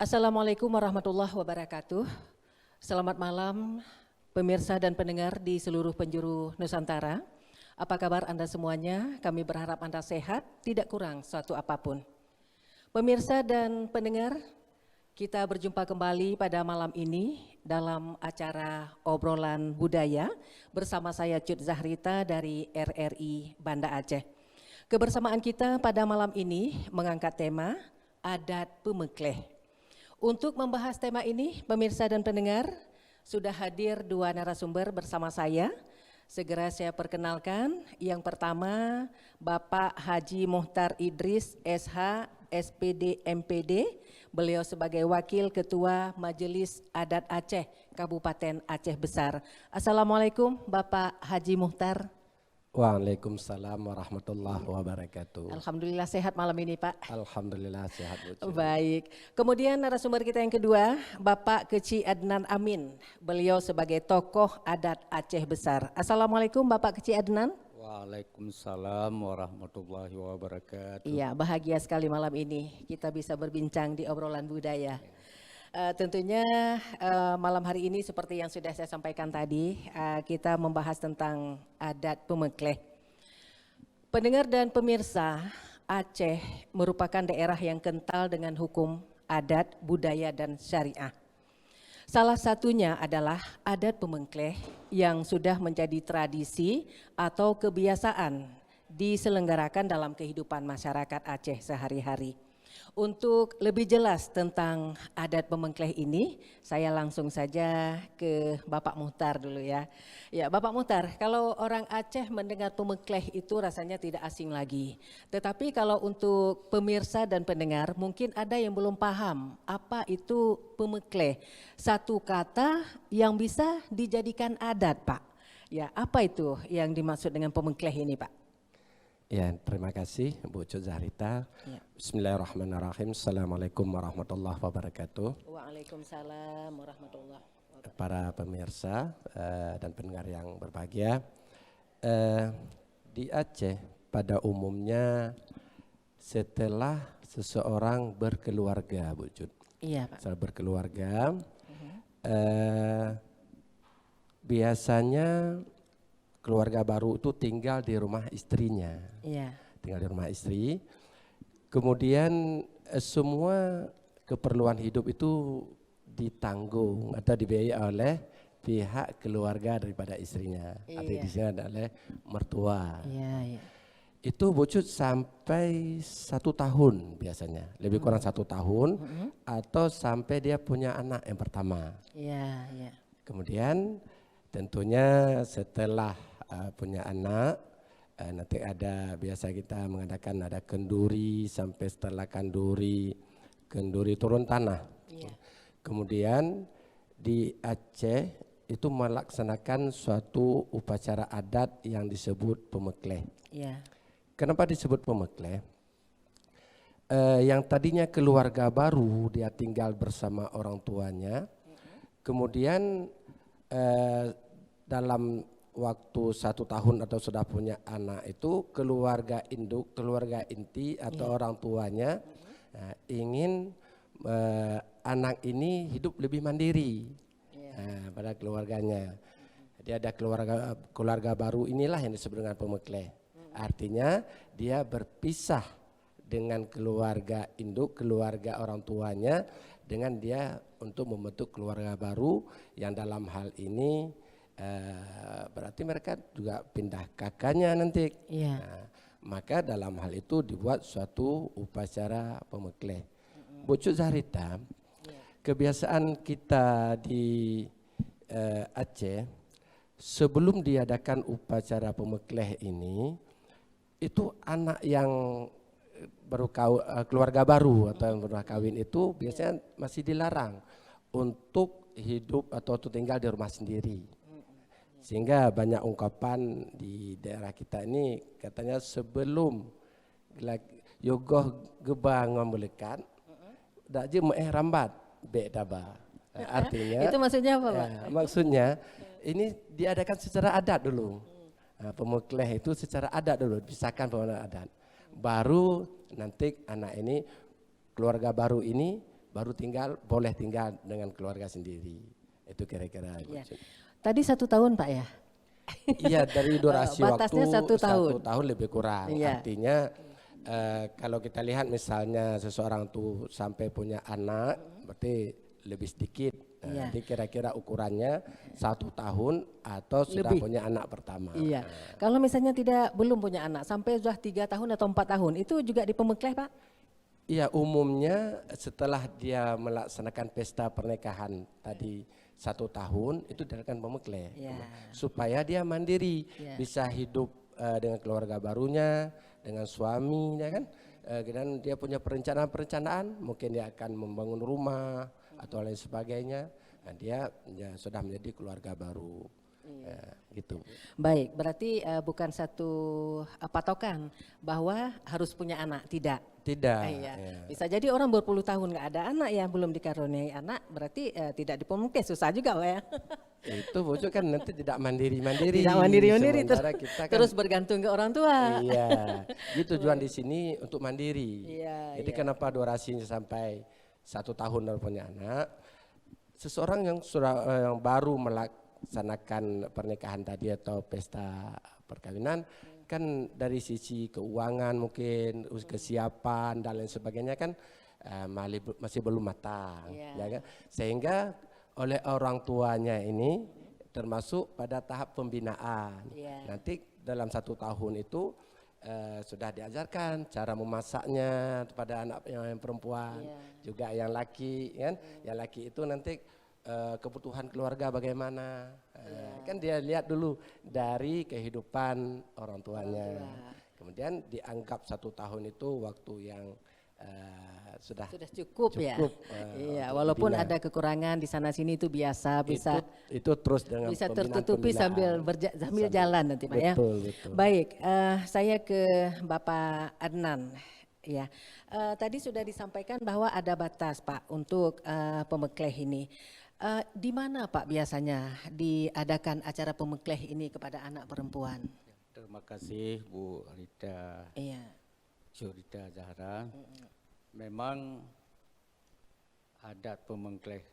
Assalamualaikum warahmatullahi wabarakatuh. Selamat malam pemirsa dan pendengar di seluruh penjuru Nusantara. Apa kabar Anda semuanya? Kami berharap Anda sehat, tidak kurang suatu apapun. Pemirsa dan pendengar, kita berjumpa kembali pada malam ini dalam acara obrolan budaya bersama saya Cut Zahrita dari RRI Banda Aceh. Kebersamaan kita pada malam ini mengangkat tema adat Pemekleh. Untuk membahas tema ini, pemirsa dan pendengar, sudah hadir dua narasumber bersama saya. Segera saya perkenalkan. Yang pertama, Bapak Haji Muhtar Idris, SH, SPD, MPD. Beliau sebagai Wakil Ketua Majelis Adat Aceh, Kabupaten Aceh Besar. Assalamualaikum Bapak Haji Muhtar. Waalaikumsalam warahmatullahi wabarakatuh. Alhamdulillah sehat malam ini Pak. Alhamdulillah sehat Bu. Baik, kemudian narasumber kita yang kedua, Bapak Keci Adnan Amin. Beliau sebagai tokoh adat Aceh Besar. Assalamualaikum Bapak Keci Adnan. Waalaikumsalam warahmatullahi wabarakatuh. Iya, bahagia sekali malam ini kita bisa berbincang di obrolan budaya. Tentunya malam hari ini seperti yang sudah saya sampaikan tadi, kita membahas tentang adat Pemekleh. Pendengar dan pemirsa, Aceh merupakan daerah yang kental dengan hukum adat, budaya, dan syariah. Salah satunya adalah adat Pemekleh yang sudah menjadi tradisi atau kebiasaan diselenggarakan dalam kehidupan masyarakat Aceh sehari-hari. Untuk lebih jelas tentang adat Pemekleh ini, saya langsung saja ke Bapak Muhtar dulu ya. Ya Bapak Muhtar, kalau orang Aceh mendengar Pemekleh itu rasanya tidak asing lagi. Tetapi kalau untuk pemirsa dan pendengar, mungkin ada yang belum paham apa itu Pemekleh. Satu kata yang bisa dijadikan adat Pak. Ya, apa itu yang dimaksud dengan Pemekleh ini Pak? Ya, terima kasih Bu Cut Zahrita. Ya. Bismillahirrahmanirrahim. Assalamualaikum warahmatullahi wabarakatuh. Waalaikumsalam warahmatullahi wabarakatuh. Para pemirsa dan pendengar yang berbahagia, di Aceh pada umumnya setelah seseorang berkeluarga, Bu Cut. Iya Pak. Setelah berkeluarga, biasanya keluarga baru itu tinggal di rumah istrinya, tinggal di rumah istri. Kemudian semua keperluan hidup itu ditanggung atau dibiayai oleh pihak keluarga daripada istrinya, atau di sini adalah mertua. Itu bocor sampai 1 tahun biasanya, lebih kurang 1 tahun, atau sampai dia punya anak yang pertama. Kemudian tentunya setelah punya anak, nanti ada biasa kita mengadakan ada kenduri, sampai setelah kenduri turun tanah. Kemudian di Aceh itu melaksanakan suatu upacara adat yang disebut Pemekleh. Kenapa disebut Pemekleh? Yang tadinya keluarga baru dia tinggal bersama orang tuanya, kemudian dalam waktu 1 tahun atau sudah punya anak itu keluarga induk, keluarga inti atau orang tuanya ingin anak ini hidup lebih mandiri pada keluarganya. Dia ada keluarga baru, inilah yang disebut dengan Pemekleh. Artinya dia berpisah dengan keluarga induk, keluarga orang tuanya, dengan dia untuk membentuk keluarga baru yang dalam hal ini berarti mereka juga pindah kakaknya nanti. Maka dalam hal itu dibuat suatu upacara Pemekleh. Bu Cut Zahrita, kebiasaan kita di Aceh sebelum diadakan upacara Pemekleh ini, itu anak yang baru keluarga baru atau yang baru kawin itu biasanya masih dilarang untuk hidup atau tinggal di rumah sendiri. Sehingga banyak ungkapan di daerah kita ini katanya sebelum yogoh gebang membelikan, dak je rambat be daba. Artinya itu maksudnya apa Pak? Maksudnya ini diadakan secara adat dulu. Pemekleh itu secara adat dulu, pisahkan pemekleh adat. Baru nanti anak ini, keluarga baru ini baru boleh tinggal dengan keluarga sendiri. Itu kira-kira. Ya. Tadi 1 tahun Pak ya? Iya, dari durasi Batasnya waktu 1 tahun. 1 tahun lebih kurang. Iya. Artinya kalau kita lihat misalnya seseorang tuh sampai punya anak, berarti lebih sedikit. Iya. Jadi kira-kira ukurannya 1 tahun atau sudah Lebih. punya anak pertama. Iya. Kalau misalnya belum punya anak, sampai sudah 3 tahun atau 4 tahun, itu juga dipemekleh Pak? Iya, umumnya setelah dia melaksanakan pesta pernikahan tadi 1 tahun itu dilakukan pemekleh, Ya. supaya dia mandiri, Ya. bisa hidup dengan keluarga barunya, dengan suami, ya kan? Dan dia punya perencanaan, mungkin dia akan membangun rumah atau lain sebagainya. Nah, dia ya, sudah menjadi keluarga baru, gitu. Baik, berarti bukan satu patokan bahwa harus punya anak, tidak. Tidak. Iya. Ya. Bisa jadi orang berpuluh tahun nggak ada anak ya, belum dikaruniai anak, berarti tidak dipemekleh, susah juga Pak ya. Itu bocor kan nanti tidak mandiri-mandiri. Tidak mandiri-mandiri Sementara kita kan terus bergantung ke orang tua. iya, itu tujuan di sini untuk mandiri. Iya, Jadi iya. kenapa durasinya sampai 1 tahun baru punya anak? Seseorang yang yang baru melaksanakan pernikahan tadi atau pesta perkawinan, kan dari sisi keuangan mungkin, kesiapan dan lain sebagainya kan masih belum matang, Iya. ya kan? Sehingga oleh orang tuanya ini termasuk pada tahap pembinaan. Iya. Nanti dalam 1 tahun itu sudah diajarkan cara memasaknya pada anak yang perempuan, juga yang laki, kan? Yang laki itu nanti kebutuhan keluarga bagaimana, kan dia lihat dulu dari kehidupan orang tuanya. Kemudian dianggap 1 tahun itu waktu yang sudah cukup ya. Iya, untuk walaupun dibina. ada kekurangan di sana sini itu biasa, bisa itu terus dengan bisa pembinaan- tertutupi sambil pembinaan. sambil jalan nanti Pak ya. Betul, betul. Baik, saya ke Bapak Adnan. Ya, tadi sudah disampaikan bahwa ada batas Pak untuk pemekleh ini. Di mana Pak biasanya diadakan acara pemekleh ini kepada anak perempuan? Terima kasih Bu Rita, Iya. Jurita Zahra. Memang adat pemekleh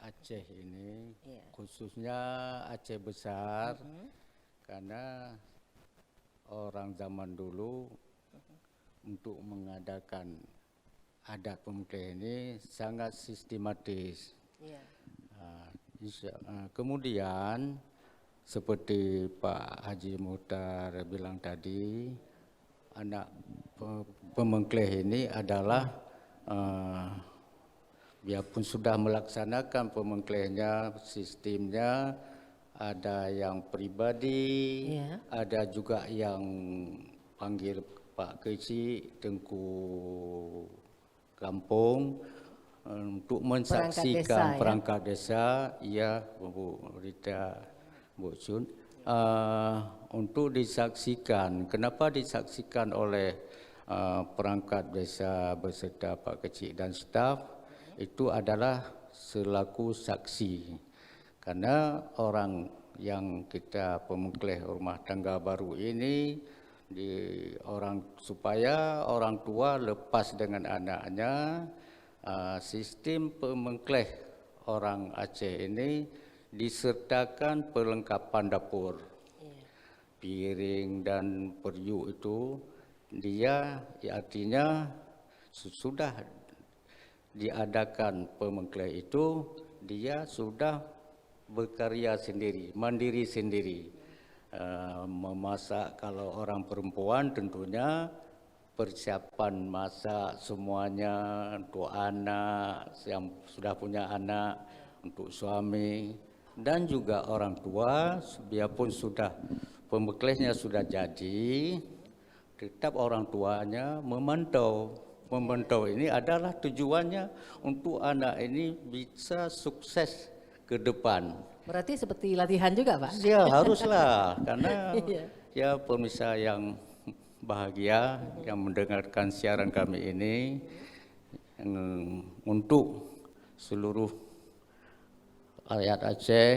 Aceh ini, Iya. khususnya Aceh Besar, karena orang zaman dulu untuk mengadakan adat pemekleh ini sangat sistematis. Iya. Kemudian seperti Pak Haji Muhtar bilang tadi, anak pemekleh ini adalah biarpun sudah melaksanakan pemeklehnya, sistemnya ada yang pribadi, Iya. ada juga yang panggil Pak Kecik, Tengku Kampung untuk mensaksikan perangkat desa, ya Bu Rita, Bu Sun, untuk disaksikan. Kenapa disaksikan oleh perangkat desa beserta Pak Kecik dan staf? Itu adalah selaku saksi. Karena orang yang kita pemekleh rumah tangga baru ini, supaya orang tua lepas dengan anaknya, sistem pemekleh orang Aceh ini disertakan perlengkapan dapur, piring dan periuk itu dia artinya sudah diadakan pemekleh itu dia sudah berkarya sendiri, mandiri sendiri, memasak. Kalau orang perempuan tentunya persiapan masak semuanya untuk anak yang sudah punya anak, untuk suami, dan juga orang tua. Biarpun sudah pemeklehnya sudah jadi, tetap orang tuanya memantau. Memantau ini adalah tujuannya untuk anak ini bisa sukses ke depan. Berarti seperti latihan juga Pak? Ya haruslah, karena Iya. ya pemirsa yang bahagia yang mendengarkan siaran kami ini, untuk seluruh rakyat Aceh,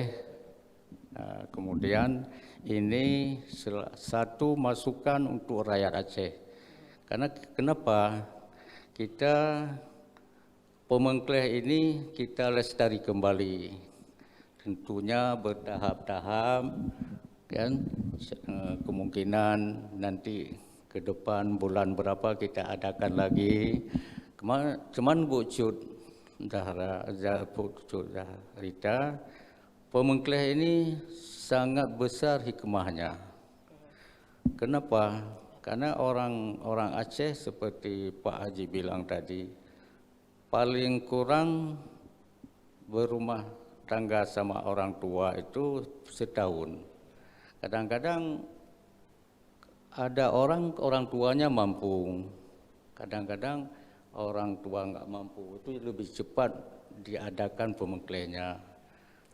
kemudian ini satu masukan untuk rakyat Aceh. Karena kenapa kita Pemengkleh ini kita lestari kembali, tentunya bertahap-tahap, kan? Kemungkinan nanti ke depan bulan berapa kita adakan lagi. Cuman Bu Cut Rita, Pemengkleh ini sangat besar hikmahnya. Kenapa? Karena orang Aceh seperti Pak Haji bilang tadi, paling kurang berumah tangga sama orang tua itu setahun. Kadang-kadang ada orang tuanya mampu, kadang-kadang orang tua nggak mampu, itu lebih cepat diadakan pemengklehnya.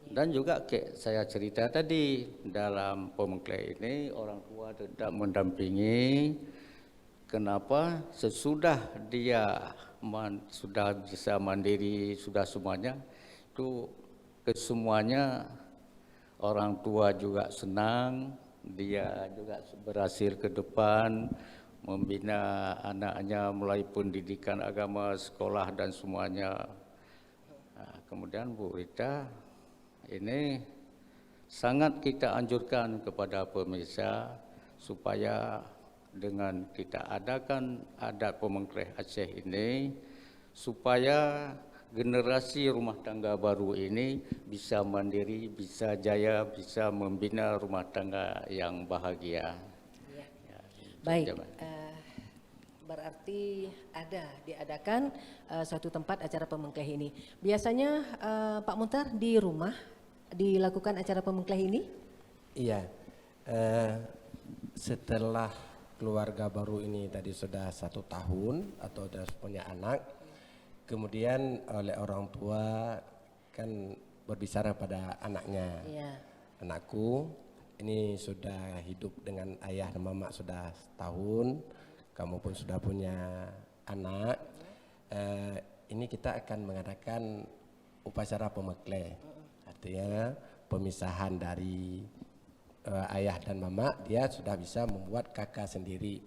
Dan juga kayak saya cerita tadi, dalam pemengkleh ini orang tua tetap mendampingi. Kenapa? Sesudah dia sudah bisa mandiri, sudah semuanya, itu kesemuanya orang tua juga senang, dia juga berhasil ke depan, membina anaknya mulai pendidikan agama, sekolah dan semuanya. Nah, kemudian Bu Rita, ini sangat kita anjurkan kepada pemirsa supaya dengan kita adakan adat Pemengkleh Aceh ini, supaya generasi rumah tangga baru ini bisa mandiri, bisa jaya, bisa membina rumah tangga yang bahagia. Ya. Baik, berarti diadakan suatu tempat acara Pemengkleh ini. Biasanya Pak Muhtar di rumah dilakukan acara Pemengkleh ini? Iya, setelah keluarga baru ini tadi sudah 1 tahun atau sudah punya anak, kemudian oleh orang tua kan berbicara pada anaknya, anakku ini sudah hidup dengan ayah dan mama sudah setahun, kamu pun sudah punya anak, ini kita akan mengadakan upacara Pemengkleh, artinya pemisahan dari ayah dan mama, dia sudah bisa membuat kakak sendiri.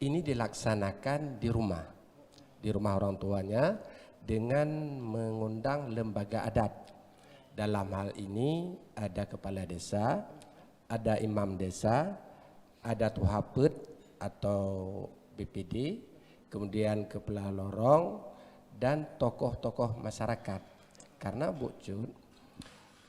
Ini dilaksanakan di rumah orang tuanya dengan mengundang lembaga adat. Dalam hal ini ada kepala desa, ada imam desa, ada tuhapet atau BPD, kemudian kepala lorong dan tokoh-tokoh masyarakat. Karena Bu Cut,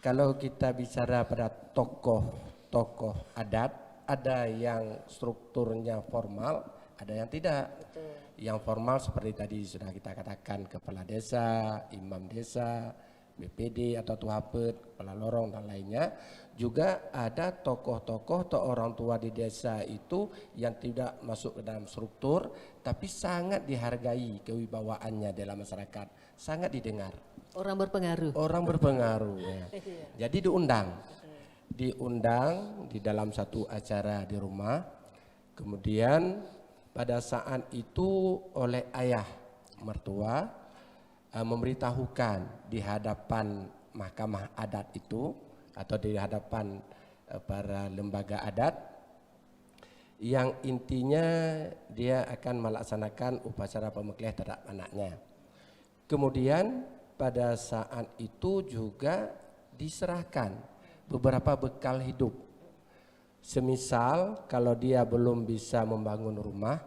kalau kita bicara pada tokoh-tokoh adat, ada yang strukturnya formal, ada yang tidak. Betul. Yang formal seperti tadi sudah kita katakan, kepala desa, imam desa, BPD atau tuhapet, kepala lorong dan lainnya. Juga ada tokoh-tokoh atau orang tua di desa itu yang tidak masuk ke dalam struktur, tapi sangat dihargai kewibawaannya dalam masyarakat, sangat didengar. Orang berpengaruh. Orang berpengaruh. Ya. Jadi diundang di dalam satu acara di rumah. Kemudian pada saat itu oleh ayah mertua memberitahukan di hadapan mahkamah adat itu atau di hadapan para lembaga adat, yang intinya dia akan melaksanakan upacara Pemengkleh terhadap anaknya. Kemudian pada saat itu juga diserahkan beberapa bekal hidup. Semisal kalau dia belum bisa membangun rumah,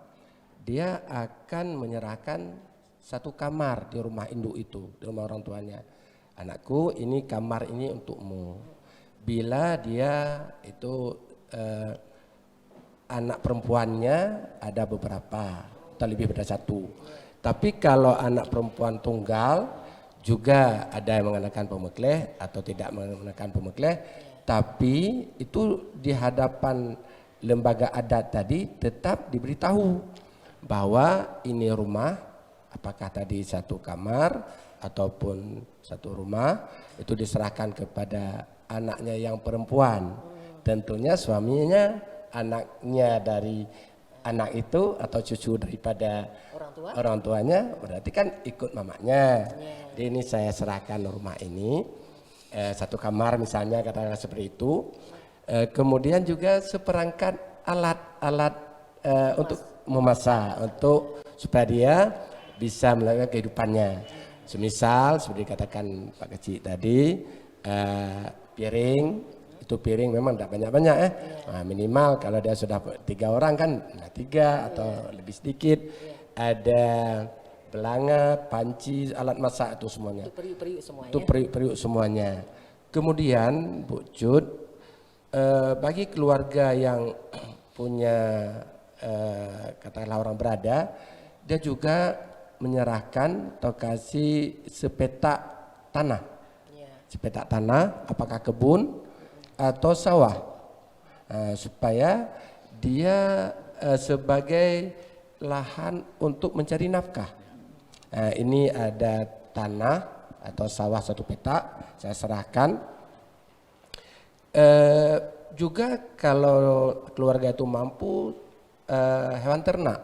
dia akan menyerahkan 1 kamar di rumah induk itu, di rumah orang tuanya. Anakku, ini kamar ini untukmu. Bila dia itu anak perempuannya ada beberapa atau lebih dari 1. Tapi kalau anak perempuan tunggal, juga ada yang mengenakan Pemengkleh atau tidak mengenakan Pemengkleh, tapi itu di hadapan lembaga adat tadi tetap diberitahu bahwa ini rumah, apakah tadi 1 kamar ataupun 1 rumah, itu diserahkan kepada anaknya yang perempuan. Tentunya suaminya, anaknya dari anak itu atau cucu daripada orang tuanya, berarti kan ikut mamanya. Jadi ini saya serahkan rumah ini, 1 kamar misalnya, katakanlah seperti itu. Kemudian juga seperangkat alat-alat untuk memasak, untuk supaya dia bisa melakukan kehidupannya. Semisal seperti dikatakan Pak Kecik tadi, piring, itu piring memang tidak banyak-banyak minimal kalau dia sudah 3 orang kan 3 atau lebih sedikit. Ada belanga, panci, alat masak itu semuanya. Itu periuk-periuk semua Itu periuk-periuk semuanya. Kemudian Bu Cut, bagi keluarga yang punya katakanlah orang berada, dia juga menyerahkan atau kasih sepetak tanah. Sepetak tanah, apakah kebun atau sawah, supaya dia sebagai lahan untuk mencari nafkah. Ini ada tanah atau sawah 1 petak, saya serahkan. Juga kalau keluarga itu mampu, hewan ternak.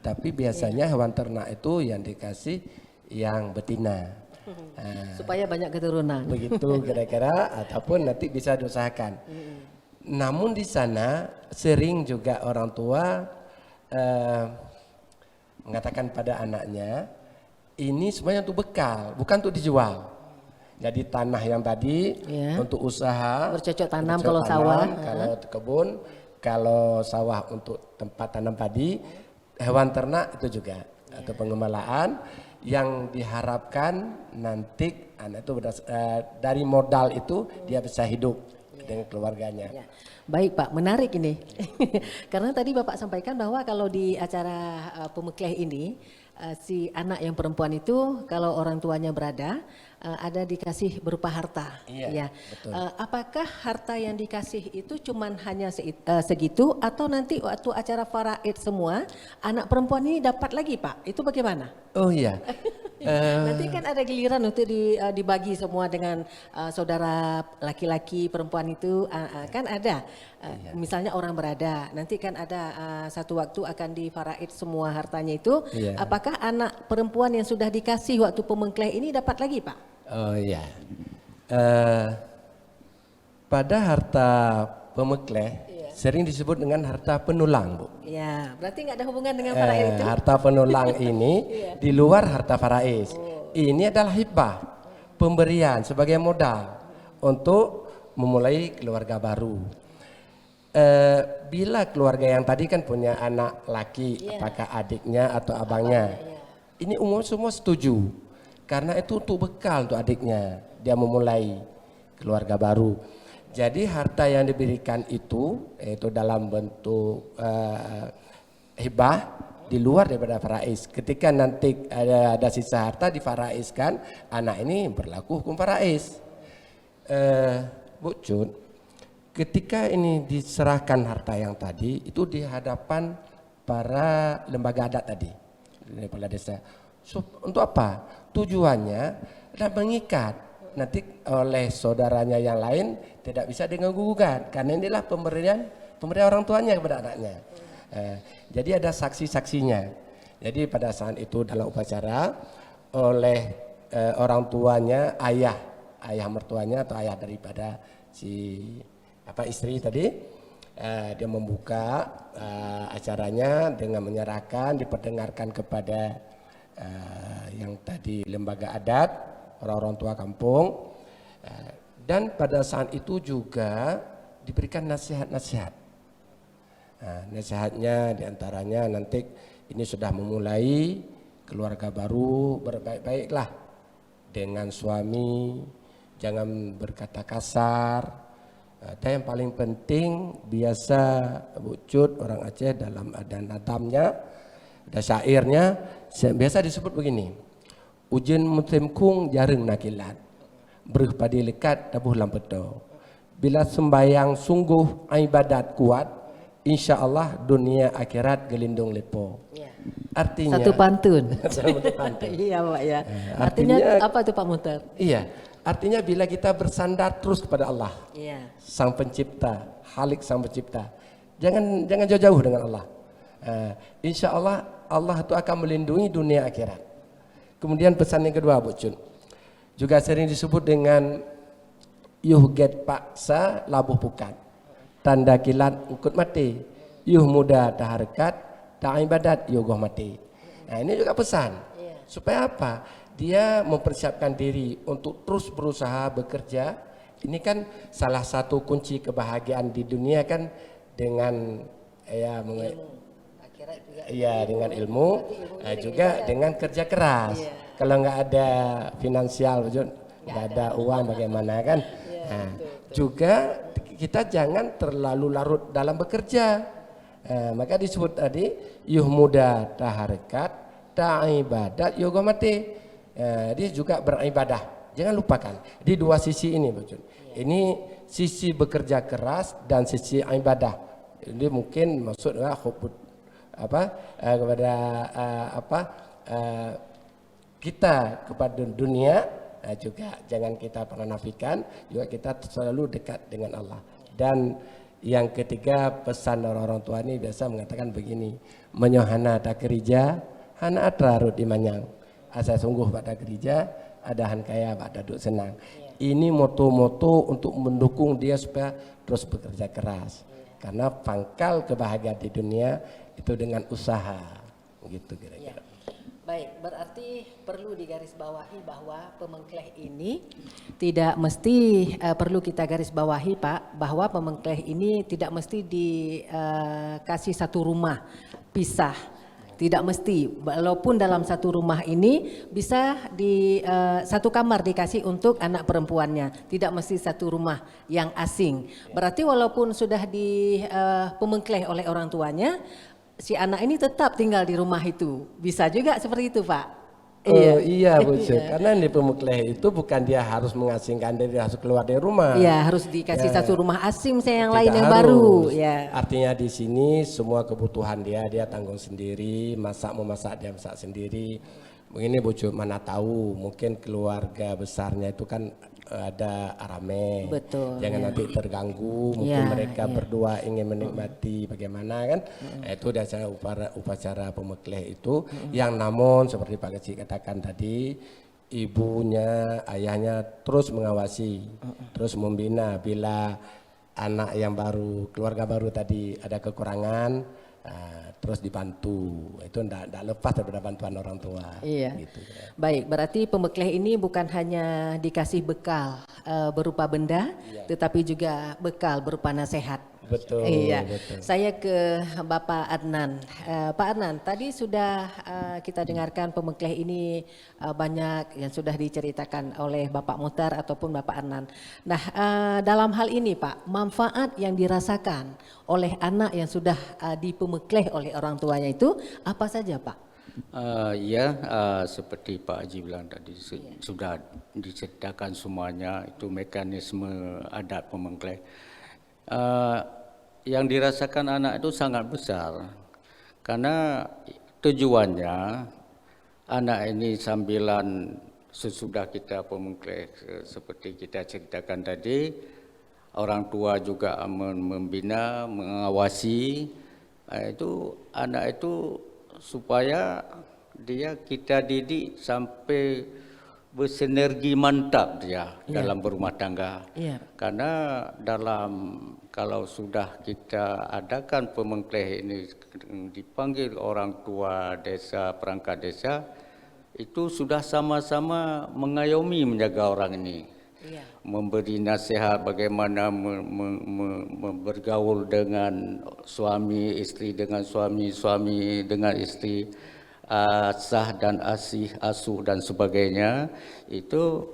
Tapi biasanya hewan ternak itu yang dikasih yang betina. Supaya banyak keturunan. Begitu kira-kira, ataupun nanti bisa diusahakan. Namun di sana sering juga orang tua mengatakan pada anaknya, ini semuanya untuk bekal, bukan untuk dijual. Jadi tanah yang tadi untuk usaha, bercocok tanam kalau sawah, kalau kebun, kalau sawah untuk tempat tanam padi, hewan ternak itu juga atau pengembalaan yang diharapkan nanti anak itu dari modal itu dia bisa hidup dengan keluarganya. Baik Pak, menarik ini. Karena tadi Bapak sampaikan bahwa kalau di acara pemekleh ini, si anak yang perempuan itu kalau orang tuanya berada, ada dikasih berupa harta. Iya, betul. Apakah harta yang dikasih itu cuman hanya segitu atau nanti waktu acara faraid semua, anak perempuan ini dapat lagi Pak? Itu bagaimana? Oh iya. Nanti kan ada giliran untuk dibagi semua dengan saudara laki-laki perempuan itu kan ada. Misalnya orang berada, nanti kan ada satu waktu akan difaraid semua hartanya itu. Apakah anak perempuan yang sudah dikasih waktu pemengkleh ini dapat lagi Pak? Oh iya. Pada harta pemengkleh sering disebut dengan harta penulang, Bu. Ya, berarti nggak ada hubungan dengan faraid itu? Harta penulang ini di luar harta faraid. Ini adalah hibah, pemberian sebagai modal untuk memulai keluarga baru. Bila keluarga yang tadi kan punya anak laki, apakah adiknya atau abangnya, ini umum semua setuju, karena itu untuk bekal untuk adiknya, dia memulai keluarga baru. Jadi harta yang diberikan itu dalam bentuk hibah di luar daripada faraiz. Ketika nanti ada sisa harta difaraizkan, anak ini berlaku hukum faraiz. Bu Cut, ketika ini diserahkan harta yang tadi itu di hadapan para lembaga adat tadi di kepala desa. Untuk apa? Tujuannya adalah mengikat. Nanti oleh saudaranya yang lain tidak bisa diganggu-gugat karena inilah pemberian orang tuanya kepada anaknya. Jadi ada saksi-saksinya. Jadi pada saat itu dalam upacara oleh orang tuanya, ayah mertuanya atau ayah daripada si istri tadi, dia membuka acaranya dengan menyerahkan, diperdengarkan kepada yang tadi lembaga adat, orang-orang tua kampung, dan pada saat itu juga diberikan nasihat-nasihat. Nasihatnya diantaranya nanti ini sudah memulai keluarga baru, berbaik-baiklah dengan suami, jangan berkata kasar. Dan yang paling penting biasa Bu Cut orang Aceh dalam ada nadamnya, ada syairnya biasa disebut begini. Ujian musim kung jareng nakilat, berpadi lekat tabuh lampeto. Bila sembayang sungguh ibadat kuat, insya Allah dunia akhirat gelindung lepo. Artinya satu pantun. Iya Pak ya. Artinya apa tuh Pak Muhtar? Iya, artinya bila kita bersandar terus kepada Allah, Sang Pencipta, Halik Sang Pencipta, jangan jauh-jauh dengan Allah. Insya Allah Allah itu akan melindungi dunia akhirat. Kemudian pesan yang kedua Bu Cut, juga sering disebut dengan yuhget paksa labuh pukat, tanda kilat ukut mati, yuh muda taharkat tak ibadat yugoh mati. Nah ini juga pesan supaya apa? dia mempersiapkan diri untuk terus berusaha bekerja. Ini kan salah satu kunci kebahagiaan di dunia kan dengan ya Akhirat juga. iya dengan ilmu, juga dengan kerja keras. Kalau nggak ada finansial, nggak ada uang bagaimana kan? Nah, juga kita jangan terlalu larut dalam bekerja. Maka disebut tadi yuh muda taharikat, ibadat yoga mati. Dia juga beribadah. Jangan lupakan di dua sisi ini, Bujun. Ini sisi bekerja keras dan sisi ibadah. Ini mungkin maksudnya kepada kita kepada dunia, juga jangan kita pernah nafikan, juga kita selalu dekat dengan Allah. Dan yang ketiga, pesan orang-orang tua ini biasa mengatakan begini, menyohana tak kerja hana atrarut dimanyang, asa sungguh pada kerja adahan kaya pada duduk senang. Ini moto-moto untuk mendukung dia supaya terus bekerja keras, karena pangkal kebahagiaan di dunia itu dengan usaha, gitu kira-kira. Baik, berarti perlu digarisbawahi bahwa pemengkleh ini tidak mesti perlu kita garis bawahi Pak, bahwa pemengkleh ini tidak mesti dikasih satu rumah pisah. Tidak mesti, walaupun dalam satu rumah ini bisa di satu kamar dikasih untuk anak perempuannya, tidak mesti satu rumah yang asing. Berarti walaupun sudah pemengkleh oleh orang tuanya, si anak ini tetap tinggal di rumah itu. Bisa juga seperti itu, Pak. Iya, Bu. Karena di pemengkleh itu bukan dia harus mengasingkan diri, harus keluar dari rumah. Iya, harus dikasih satu rumah asing yang lain yang harus. baru. Ya. Artinya di sini semua kebutuhan dia tanggung sendiri, memasak dia masak sendiri. Begini Bu, mana tahu mungkin keluarga besarnya itu kan ada arame. Betul. Jangan nanti terganggu, mungkin mereka berdua ingin menikmati bagaimana kan. Itu dasar upacara pemengkleh itu yang namun seperti Pak Kecik katakan tadi, ibunya, ayahnya terus mengawasi, terus membina bila anak yang baru, keluarga baru tadi ada kekurangan, terus dibantu. Itu tidak lepas daripada bantuan orang tua. Iya. Gitu. Baik, berarti pemengkleh ini bukan hanya dikasih bekal berupa benda, tetapi juga bekal berupa nasihat. Betul. Iya. Betul. Saya ke Bapak Adnan. Pak Adnan, tadi sudah kita dengarkan pemengkleh ini banyak yang sudah diceritakan oleh Bapak Muhtar ataupun Bapak Adnan. Nah, dalam hal ini Pak, manfaat yang dirasakan oleh anak yang sudah dipemengkleh oleh orang tuanya itu apa saja Pak? Seperti Pak Haji bilang tadi sudah diceritakan semuanya itu mekanisme adat pemengkleh. Yang dirasakan anak itu sangat besar karena tujuannya anak ini sambilan sesudah kita pemengkleh seperti kita ceritakan tadi, orang tua juga membina, mengawasi, itu anak itu supaya kita didik sampai bersinergi mantap dia dalam berumah tangga. Karena kalau sudah kita adakan pemengkleh ini dipanggil orang tua desa, perangkat desa, itu sudah sama-sama mengayomi menjaga orang ini. Memberi nasihat bagaimana bergaul dengan suami, istri dengan suami, suami dengan istri, sah dan asih, asuh dan sebagainya. Itu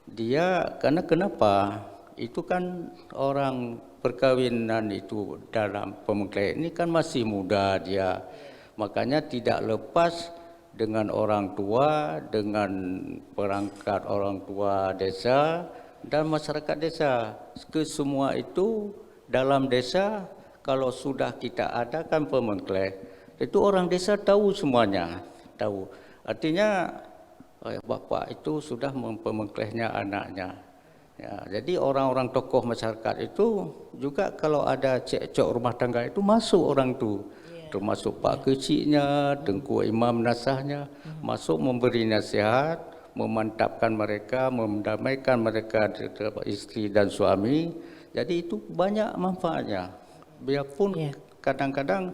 dia karena kenapa? Itu kan orang perkawinan itu dalam pemengkleh ini kan masih muda dia. Makanya tidak lepas dengan orang tua, dengan perangkat orang tua desa dan masyarakat desa. Kesemua itu dalam desa kalau sudah kita adakan pemengkleh, itu orang desa tahu semuanya, tahu. Artinya bapak itu sudah mempemengklehnya anaknya. Ya, jadi orang-orang tokoh masyarakat itu juga kalau ada cekcok rumah tangga itu masuk orang tu. Termasuk Pak Keciknya, Tengku Imam Nasahnya, masuk memberi nasihat, memantapkan mereka, mendamaikan mereka istri dan suami. Jadi itu banyak manfaatnya. Biarpun kadang-kadang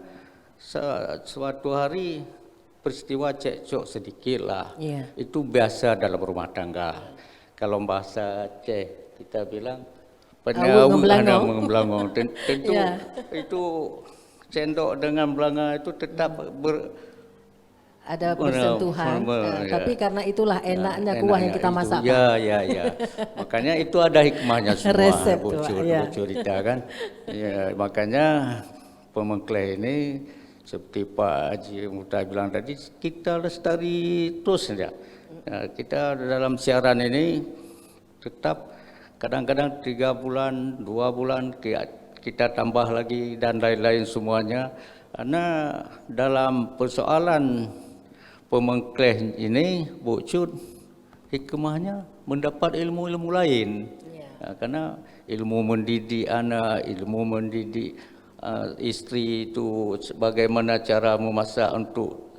suatu hari peristiwa cekcok sedikit lah. Iya. Itu biasa dalam rumah tangga. Kalau bahasa Aceh kita bilang Awuk ngeblangong. mengebelangong. Tentu Ya. itu sendok dengan belanga itu tetap Ada persentuhan, ya. tapi karena itulah enaknya kuah yang kita masak, Pak. Ya. Makanya itu ada hikmahnya semua, Resep Bu tuh, Pak, ya. cerita kan. Ya, makanya Pemengkleh ini seperti Pak Haji Muhtar bilang tadi, kita lestari terus ya. Kita dalam siaran ini tetap kadang-kadang 3 bulan, 2 bulan kita tambah lagi dan lain-lain semuanya. Karena dalam persoalan Pemengkleh ini, Bu Cud, hikmahnya mendapat ilmu-ilmu lain. Karena ilmu mendidik anak, ilmu mendidik istri itu bagaimana cara memasak untuk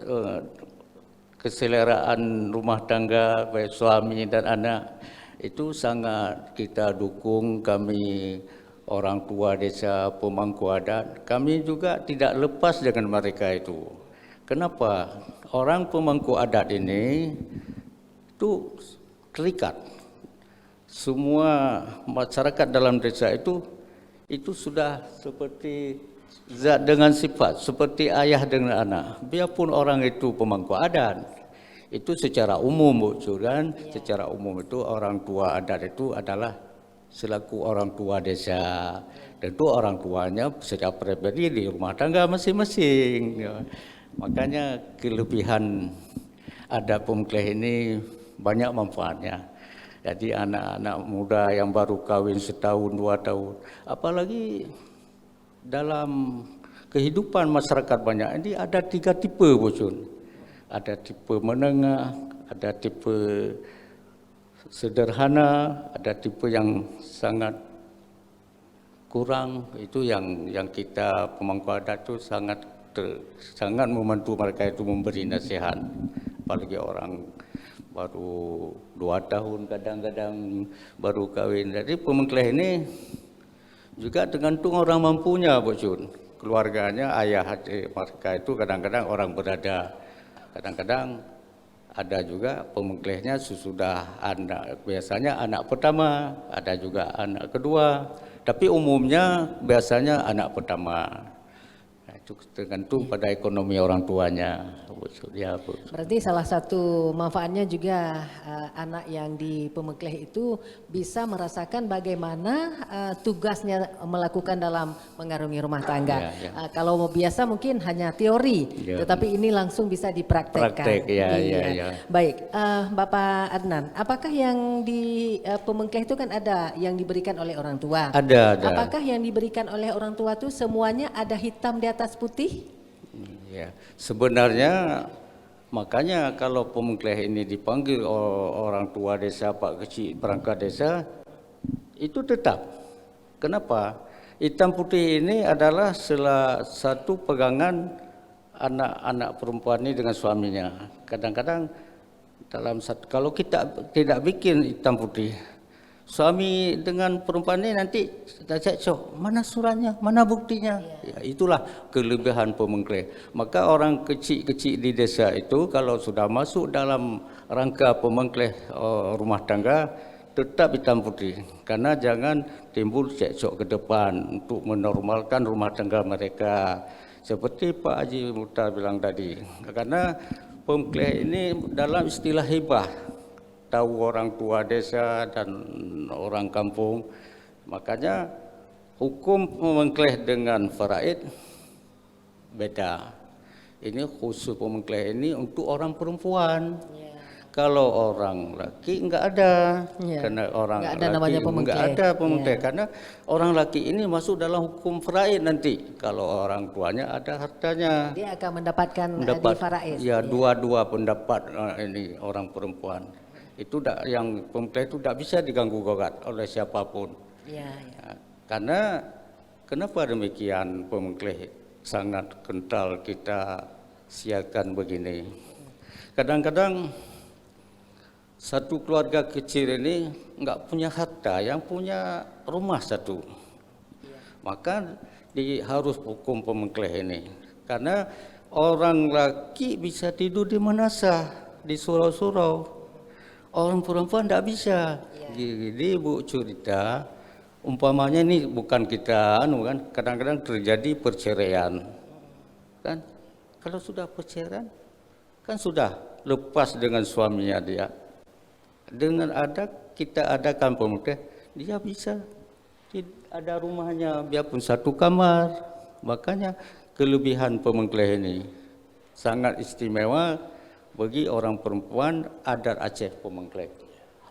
keseleraan rumah tangga baik suami dan anak, itu sangat kita dukung. Kami orang tua desa, pemangku adat, kami juga tidak lepas dengan mereka itu. Kenapa? Orang pemangku adat ini itu terikat. Semua masyarakat dalam desa itu sudah seperti zat dengan sifat, seperti ayah dengan anak. Biarpun orang itu pemangku adat, itu secara umum, Bu Curan, secara umum itu orang tua adat itu adalah selaku orang tua desa. Tentu orang tuanya secara pribadi di rumah tangga masing-masing. Makanya kelebihan adat Pemengkleh ini banyak manfaatnya. Jadi anak-anak muda yang baru kawin setahun 2 tahun, apalagi dalam kehidupan masyarakat banyak ini ada 3 tipe, Bu Cun. Ada tipe menengah, ada tipe sederhana, ada tipe yang sangat kurang. Itu yang kita pemangku adat itu sangat membantu mereka itu memberi nasihat. Apalagi orang baru 2 tahun kadang-kadang baru kawin. Jadi Pemengkleh ini juga tergantung orang mampunya, Bu Cun. Keluarganya, ayah mereka itu kadang-kadang orang berada. Kadang-kadang ada juga Pemengklehnya sesudah anak, biasanya anak pertama, ada juga anak kedua, tapi umumnya biasanya anak pertama. Itu tergantung pada ekonomi orang tuanya. Ya, Bu. Berarti salah satu manfaatnya juga anak yang di Pemengkleh itu bisa merasakan bagaimana tugasnya melakukan dalam mengarungi rumah tangga. Kalau biasa mungkin hanya teori, tetapi ini langsung bisa dipraktekkan. Ya. Baik, Bapak Adnan, apakah yang di Pemengkleh itu kan ada yang diberikan oleh orang tua? Ada. Apakah yang diberikan oleh orang tua itu semuanya ada hitam di atas putih? Ya, sebenarnya makanya kalau Pemengkleh ini dipanggil orang tua desa, Pak Kecil perangkat desa, itu tetap. Kenapa? Hitam putih ini adalah salah satu pegangan anak-anak perempuan ini dengan suaminya. Kadang-kadang kalau kita tidak bikin hitam putih, suami dengan perempuan ini nanti cekcok, mana suratnya, mana buktinya. Ya, itulah kelebihan Pemengkleh. Maka orang kecil-kecil di desa itu kalau sudah masuk dalam rangka Pemengkleh rumah tangga, tetap hitam putih. Karena jangan timbul cekcok ke depan untuk menormalkan rumah tangga mereka. Seperti Pak Haji Muhtar bilang tadi. Karena Pemengkleh ini dalam istilah hibah, tahu orang tua desa dan orang kampung. Makanya hukum Pemengkleh dengan faraid beda. Ini khusus Pemengkleh ini untuk orang perempuan. Kalau orang laki enggak ada. Karena orang enggak ada namanya Pemengkleh. Enggak ada Pemengkleh karena orang laki ini masuk dalam hukum faraid nanti. Kalau orang tuanya ada hartanya. Dia akan mendapatkan di faraid. Ya, dua-dua pendapat ini orang perempuan. Itu yang Pemengkleh itu tidak bisa diganggu gugat oleh siapapun. Karena kenapa demikian Pemengkleh sangat kental kita siarkan begini. Kadang-kadang satu keluarga kecil ini enggak punya harta, yang punya rumah satu. Maka harus hukum Pemengkleh ini. Karena orang laki bisa tidur di manasah, di surau-surau. Orang perempuan tidak bisa. Jadi Bu cerita, umpamanya ini bukan kita, kan kadang-kadang terjadi perceraian. Kan kalau sudah perceraian, kan sudah lepas dengan suaminya dia. Dengan kita adakan pemukul, dia bisa ada rumahnya biarpun satu kamar. Makanya kelebihan pemengkleh ini sangat istimewa bagi orang perempuan adat Aceh Pemengkleh.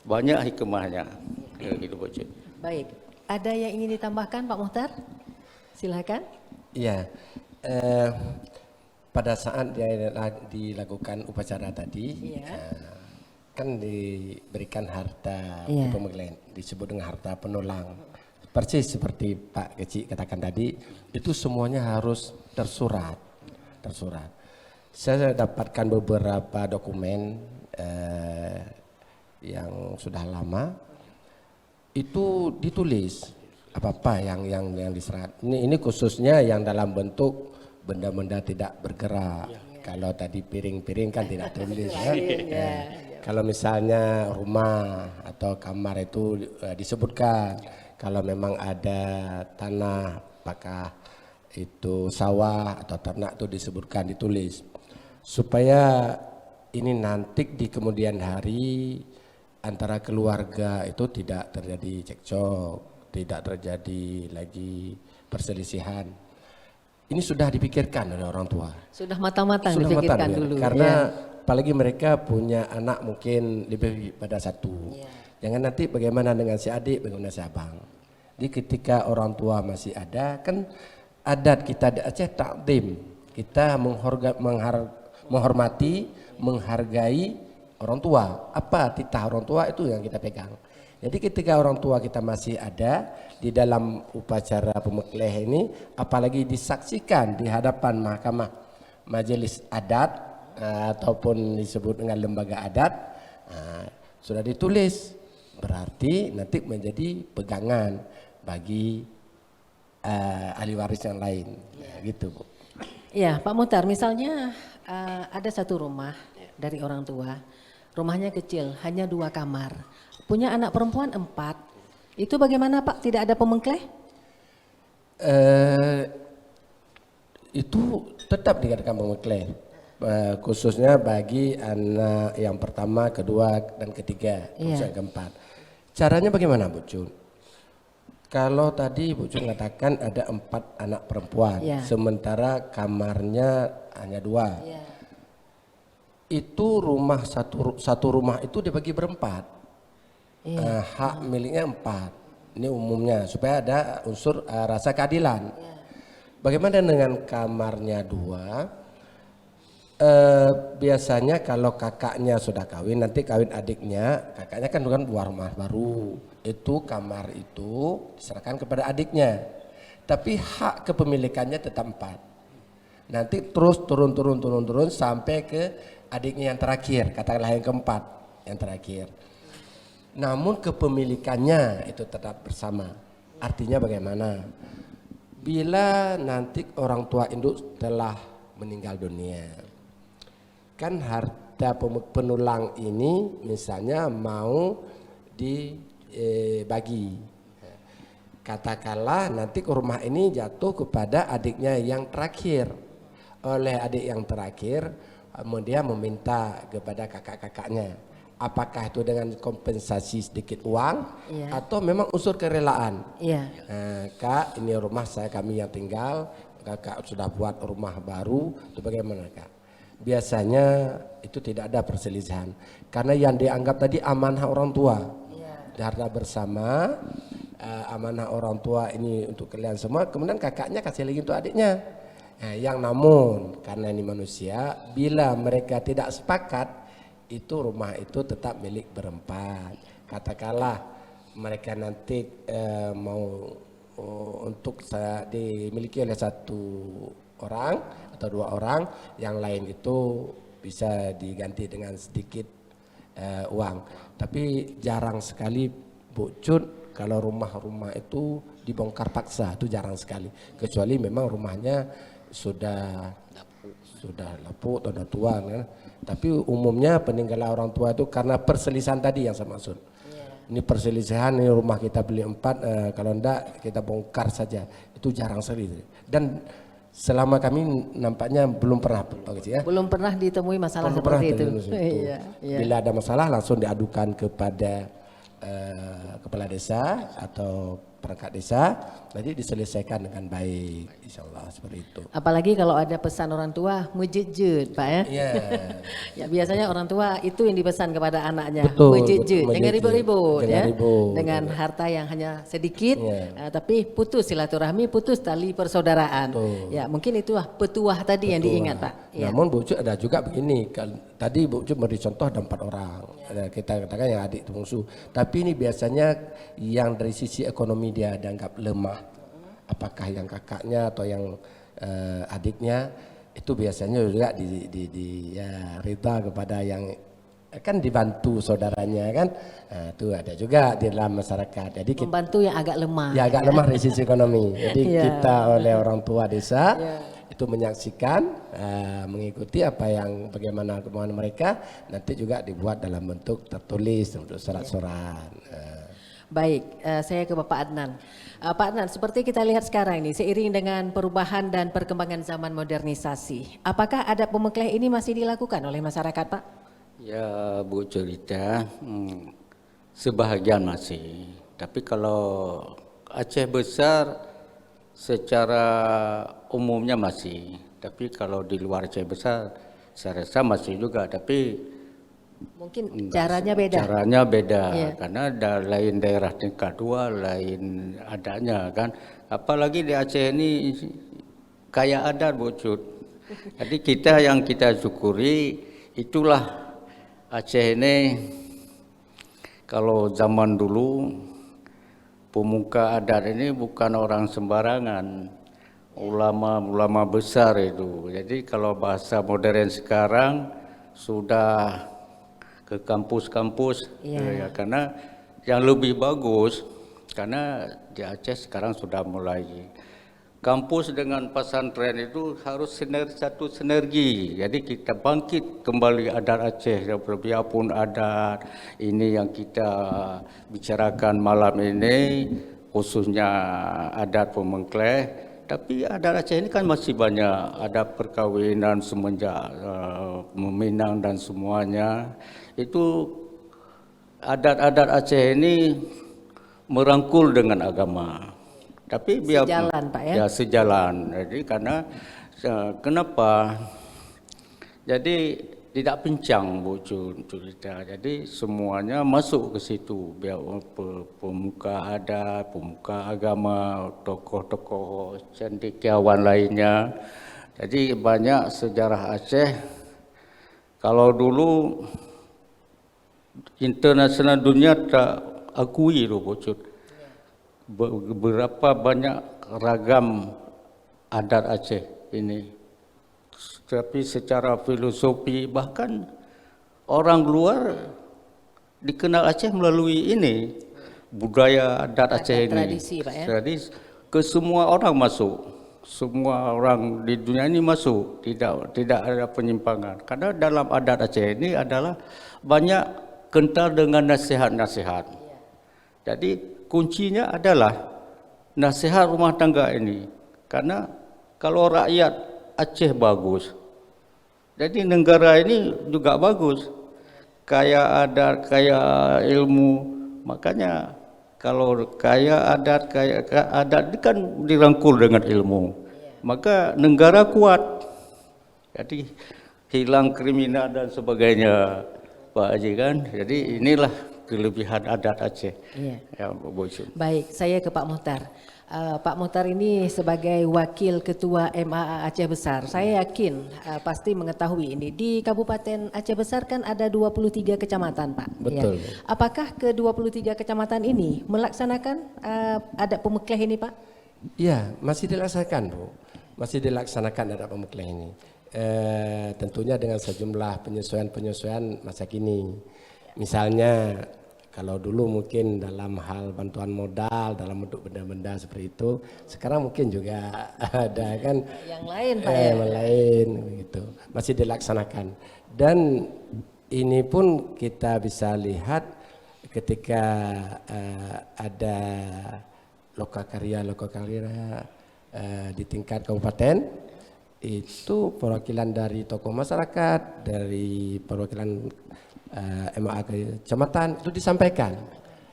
Banyak hikmahnya. Gitu, Baik, ada yang ingin ditambahkan Pak Muhtar? Silakan. Iya, pada saat dilakukan upacara tadi, kan diberikan harta pemengkleh, disebut dengan harta penulang. Persis seperti Pak Kecik katakan tadi, itu semuanya harus tersurat. Saya dapatkan beberapa dokumen yang sudah lama, itu ditulis apa-apa yang diserat. Ini khususnya yang dalam bentuk benda-benda tidak bergerak. Kalau tadi piring-piring kan tidak tulis ya. Kalau misalnya rumah atau kamar itu disebutkan. Kalau memang ada tanah, apakah itu sawah atau ternak itu disebutkan, ditulis. Supaya ini nanti di kemudian hari antara keluarga itu tidak terjadi cekcok, tidak terjadi lagi perselisihan. Ini sudah dipikirkan oleh orang tua. Sudah matang-matang dipikirkan dulu. Karena apalagi mereka punya anak mungkin lebih pada satu. Jangan nanti bagaimana dengan si adik, bagaimana si abang. Jadi ketika orang tua masih ada, kan adat kita di Aceh takdim. Kita menghormati, menghargai orang tua. Apa titah orang tua itu yang kita pegang. Jadi ketika orang tua kita masih ada di dalam upacara pemengkleh ini, apalagi disaksikan di hadapan mahkamah majelis adat ataupun disebut dengan lembaga adat, sudah ditulis, berarti nanti menjadi pegangan bagi ahli waris yang lain, gitu Bu. Ya Pak Muhtar, misalnya ada satu rumah dari orang tua, rumahnya kecil, hanya 2 kamar, punya anak perempuan 4, itu bagaimana Pak? Tidak ada pemengkleh? Itu tetap dikatakan pemengkleh, khususnya bagi anak yang pertama, kedua, dan ketiga, terus yang keempat. Caranya bagaimana Bu Jun? Kalau tadi Bu Jun katakan ada 4 anak perempuan, sementara kamarnya hanya 2. Itu rumah satu rumah itu dibagi berempat. Hak miliknya 4. Ini umumnya supaya ada unsur rasa keadilan. Bagaimana dengan kamarnya 2? Biasanya kalau kakaknya sudah kawin, nanti kawin adiknya, kakaknya kan bukan buat rumah baru. Itu kamar itu diserahkan kepada adiknya. Tapi hak kepemilikannya tetap 4. Nanti terus turun sampai ke adiknya yang terakhir, katakanlah yang keempat, yang terakhir. Namun kepemilikannya itu tetap bersama. Artinya bagaimana? Bila nanti orang tua induk telah meninggal dunia, kan harta penulang ini misalnya mau dibagi. Katakanlah nanti rumah ini jatuh kepada adiknya yang terakhir. Oleh adik yang terakhir, dia meminta kepada kakak-kakaknya. Apakah itu dengan kompensasi sedikit uang atau memang unsur kerelaan? Kak, ini rumah kami yang tinggal, kakak sudah buat rumah baru, itu bagaimana Kak? Biasanya itu tidak ada perselisihan karena yang dianggap tadi amanah orang tua, harta bersama, amanah orang tua ini untuk kalian semua, kemudian kakaknya kasih lagi untuk adiknya. Yang namun karena ini manusia, bila mereka tidak sepakat, itu rumah itu tetap milik berempat. Katakanlah mereka nanti mau untuk dimiliki oleh 1 orang atau 2 orang, yang lain itu bisa diganti dengan sedikit uang. Tapi jarang sekali Bu Cud kalau rumah-rumah itu dibongkar paksa, itu jarang sekali. Kecuali memang rumahnya sudah sudah lapuk atau sudah tua kan. Tapi umumnya peninggalan orang tua itu karena perselisihan tadi yang saya maksud. Ini perselisihan, ini rumah kita beli 4, kalau enggak kita bongkar saja. Itu jarang sekali. Dan selama kami nampaknya belum pernah ya. Belum pernah ditemui masalah Belum seperti itu. pernah Iya, iya. Bila ada masalah langsung diadukan kepada kepala desa atau perangkat desa, nanti diselesaikan dengan baik, insya Allah seperti itu. Apalagi kalau ada pesan orang tua, mujud-jud Pak ya. Iya. Ya biasanya orang tua itu yang dipesan kepada anaknya, Betul, mujud-jud, jangan mujud-jud. ribut-ribut ya, Jangan ribut. dengan harta yang hanya sedikit, Iya. tapi putus silaturahmi, putus tali persaudaraan. Betul. Ya mungkin itulah petuah tadi yang diingat Pak. Ya. Namun Bu Ucup ada juga begini, tadi Bu Ucup beri contoh ada 4 orang, kita katakan yang adik itu bungsu, tapi ini biasanya yang dari sisi ekonomi dia dianggap lemah, apakah yang kakaknya atau yang adiknya, itu biasanya juga ya, rida kepada yang kan dibantu saudaranya kan, itu ada juga di dalam masyarakat. Jadi Membantu yang agak lemah. ya agak lemah dari sisi ekonomi. Jadi Ya. kita oleh orang tua desa Ya. itu menyaksikan, mengikuti apa yang bagaimana kemauan mereka, nanti juga dibuat dalam bentuk tertulis untuk surat-surat. Baik, saya ke Bapak Adnan. Pak Adnan, seperti kita lihat sekarang ini, seiring dengan perubahan dan perkembangan zaman modernisasi, apakah adat pemekleh ini masih dilakukan oleh masyarakat, Pak? Ya Bu Cerita, sebahagian masih. Tapi kalau Aceh besar secara umumnya masih. Tapi kalau di luar Aceh besar, saya rasa masih juga. Tapi Mungkin caranya beda. Caranya beda, Iya. karena ada lain daerah tingkat 2, lain adanya kan. Apalagi di Aceh ini kaya adat Bu Cut. Jadi yang kita syukuri itulah Aceh ini. Kalau zaman dulu pemuka adat ini bukan orang sembarangan, ulama besar itu. Jadi kalau bahasa modern sekarang sudah ke kampus-kampus, Iya. ya, karena yang lebih bagus, karena di Aceh sekarang sudah mulai kampus dengan pesantren itu harus satu sinergi. Jadi kita bangkit kembali adat Aceh, biarpun adat ini yang kita bicarakan malam ini, khususnya adat Pemekleh. Tapi adat Aceh ini kan masih banyak, ada perkawinan semenjak meminang dan semuanya. Itu adat-adat Aceh ini merangkul dengan agama. Tapi biar Sejalan, Pak, ya? sejalan. Jadi karena kenapa? Jadi tidak pincang Bu cerita. Jadi semuanya masuk ke situ. Biar pemuka adat, pemuka agama, tokoh-tokoh cendekiawan lainnya. Jadi banyak sejarah Aceh. Kalau dulu internasional dunia tak akui loh Bu Cut. Berapa banyak ragam adat Aceh ini. Tapi secara filosofi bahkan orang luar dikenal Aceh melalui ini budaya adat Aceh ini. Tradisi, Pak, ya? Jadi ke semua orang masuk, semua orang di dunia ini masuk, tidak ada penyimpangan. Karena dalam adat Aceh ini adalah banyak kental dengan nasihat-nasihat. Jadi kuncinya adalah nasihat rumah tangga ini. Karena kalau rakyat Aceh bagus, jadi negara ini juga bagus, kaya adat, kaya ilmu. Makanya kalau kaya adat ini kan dirangkul dengan ilmu, maka negara kuat. Jadi hilang kriminal dan sebagainya, Pak Haji kan. Jadi inilah kelebihan adat Aceh. Iya. Ya, Bu Cut. Baik, saya ke Pak Muhtar. Pak Muhtar ini sebagai wakil ketua MAA Aceh Besar, saya yakin pasti mengetahui ini. Di Kabupaten Aceh Besar kan ada 23 kecamatan, Pak. Betul. Ya. Apakah ke 23 kecamatan ini melaksanakan adat pemekleh ini, Pak? Iya, masih dilaksanakan Bu, masih dilaksanakan adat pemekleh ini. Tentunya dengan sejumlah penyesuaian masa kini. Misalnya kalau dulu mungkin dalam hal bantuan modal dalam bentuk benda-benda seperti itu, sekarang mungkin juga ada kan Yang lain, Pak, ya? yang lain masih dilaksanakan. Dan ini pun kita bisa lihat ketika ada lokakarya di tingkat kabupaten, itu perwakilan dari tokoh masyarakat, dari perwakilan MA kecamatan itu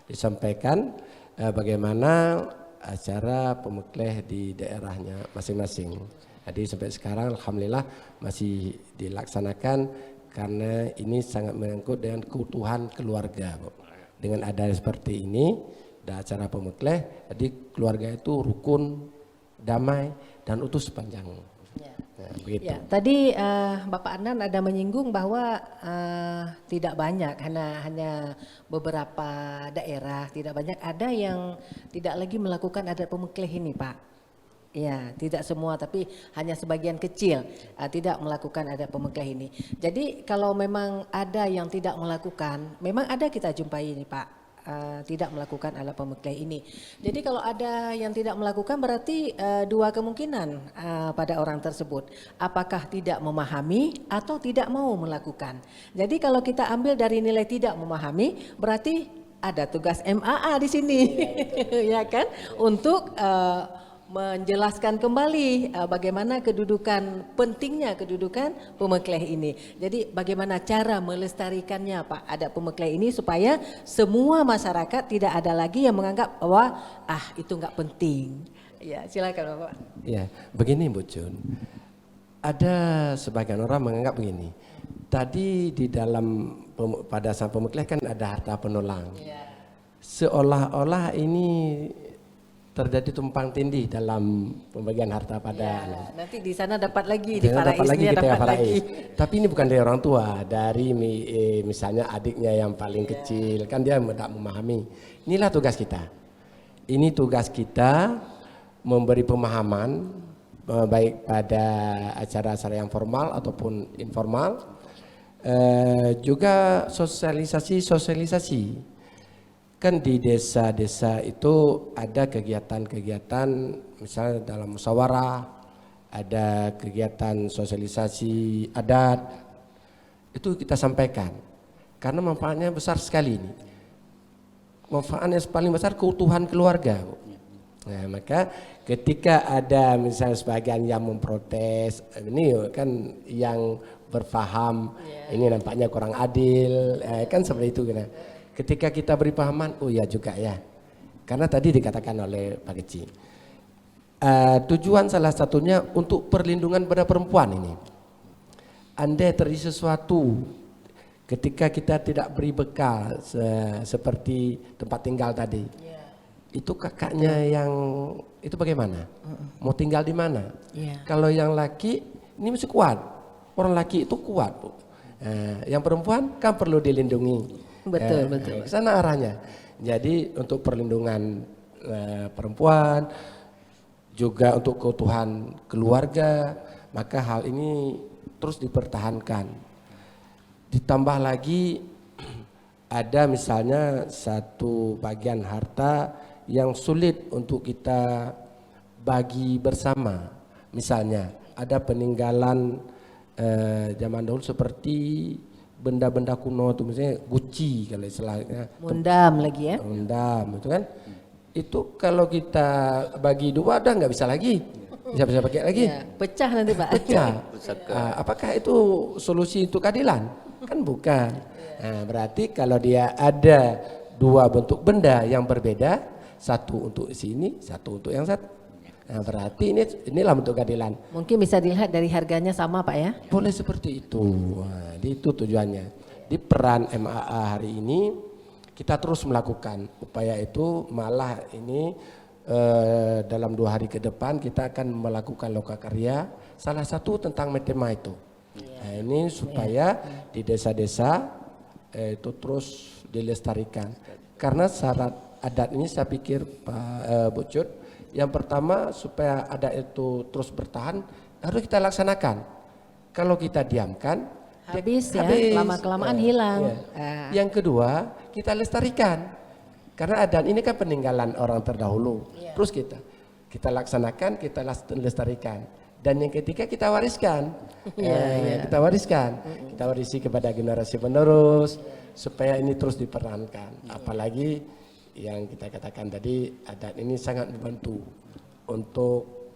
disampaikan bagaimana acara pemekleh di daerahnya masing-masing. Jadi sampai sekarang alhamdulillah masih dilaksanakan karena ini sangat menyangkut dengan keutuhan keluarga, Bu. Dengan ada seperti ini, ada acara pemekleh, jadi keluarga itu rukun, damai dan utuh sepanjang. Nah, begitu. Ya, tadi Bapak Adnan ada menyinggung bahwa tidak banyak, hanya beberapa daerah, tidak banyak, ada yang tidak lagi melakukan adat pemekleh ini, Pak. Ya, tidak semua, tapi hanya sebagian kecil tidak melakukan adat pemekleh ini. Jadi kalau memang ada yang tidak melakukan, memang ada kita jumpai ini, Pak. Tidak melakukan alat pemekleh ini. Jadi kalau ada yang tidak melakukan berarti dua kemungkinan pada orang tersebut. Apakah tidak memahami atau tidak mau melakukan. Jadi kalau kita ambil dari nilai tidak memahami berarti ada tugas MAA di sini. Ya kan? Untuk menjelaskan kembali bagaimana pentingnya kedudukan pemekleh ini. Jadi bagaimana cara melestarikannya, Pak, adat pemekleh ini supaya semua masyarakat tidak ada lagi yang menganggap bahwa itu enggak penting. Ya, silakan Bapak. Ya, begini Bu Jun. Ada sebagian orang menganggap begini. Tadi di dalam pada saat pemekleh kan ada harta penulang. Ya. Seolah-olah ini terjadi tumpang tindih dalam pembagian harta pada nanti di sana dapat lagi di faraisnya dapat lagi. Tapi ini bukan dari orang tua, dari misalnya adiknya yang paling kecil, kan dia tidak memahami. Inilah tugas kita. Ini tugas kita memberi pemahaman baik pada acara-acara yang formal ataupun informal, juga sosialisasi. Kan di desa-desa itu ada kegiatan-kegiatan misalnya dalam musyawarah, ada kegiatan sosialisasi adat, itu kita sampaikan karena manfaatnya besar sekali ini. Manfaatnya paling besar keutuhan keluarga. Nah, maka ketika ada misalnya sebagian yang memprotes, ini kan yang berpaham ini nampaknya kurang adil, kan seperti itu kan. Ketika kita beri pahaman, oh ya juga ya. Karena tadi dikatakan oleh Pak Keci. Tujuan salah satunya untuk perlindungan pada perempuan ini. Andai terjadi sesuatu ketika kita tidak beri bekal seperti tempat tinggal tadi. Itu kakaknya yang itu bagaimana? Mau tinggal di mana? Kalau yang laki ini mesti kuat. Orang laki itu kuat, Bu. Yang perempuan kan perlu dilindungi. Betul. Sana arahnya. Jadi untuk perlindungan perempuan, juga untuk keutuhan keluarga, maka hal ini terus dipertahankan. Ditambah lagi ada misalnya satu bagian harta yang sulit untuk kita bagi bersama. Misalnya ada peninggalan zaman dahulu seperti benda-benda kuno itu misalnya guci kalau istilahnya. Mundam lagi ya. Mundam itu kan. Itu kalau kita bagi dua udah nggak bisa lagi. Bisa pakai lagi. Ya, pecah nanti Pak. Pecah. Apakah itu solusi untuk keadilan? Kan bukan. Nah, berarti kalau dia ada dua bentuk benda yang berbeda, satu untuk sini, satu untuk yang satu. Nah, berarti inilah bentuk keadilan. Mungkin bisa dilihat dari harganya sama Pak ya? Boleh seperti itu. Nah, itu tujuannya. Di peran MAA hari ini kita terus melakukan upaya itu, malah ini dalam 2 hari ke depan kita akan melakukan lokakarya salah satu tentang metema itu. Nah, ini supaya di desa-desa itu terus dilestarikan. Karena syarat adat ini saya pikir Pak Bucut, yang pertama supaya adat itu terus bertahan harus kita laksanakan. Kalau kita diamkan habis. Lama-kelamaan hilang. Yang kedua kita lestarikan. Karena adat ini kan peninggalan orang terdahulu. Terus kita laksanakan, kita lestarikan. dan yang ketiga kita wariskan. Kita wariskan, kita warisi kepada generasi penerus supaya ini terus diperankan. Apalagi yang kita katakan tadi, adat ini sangat membantu untuk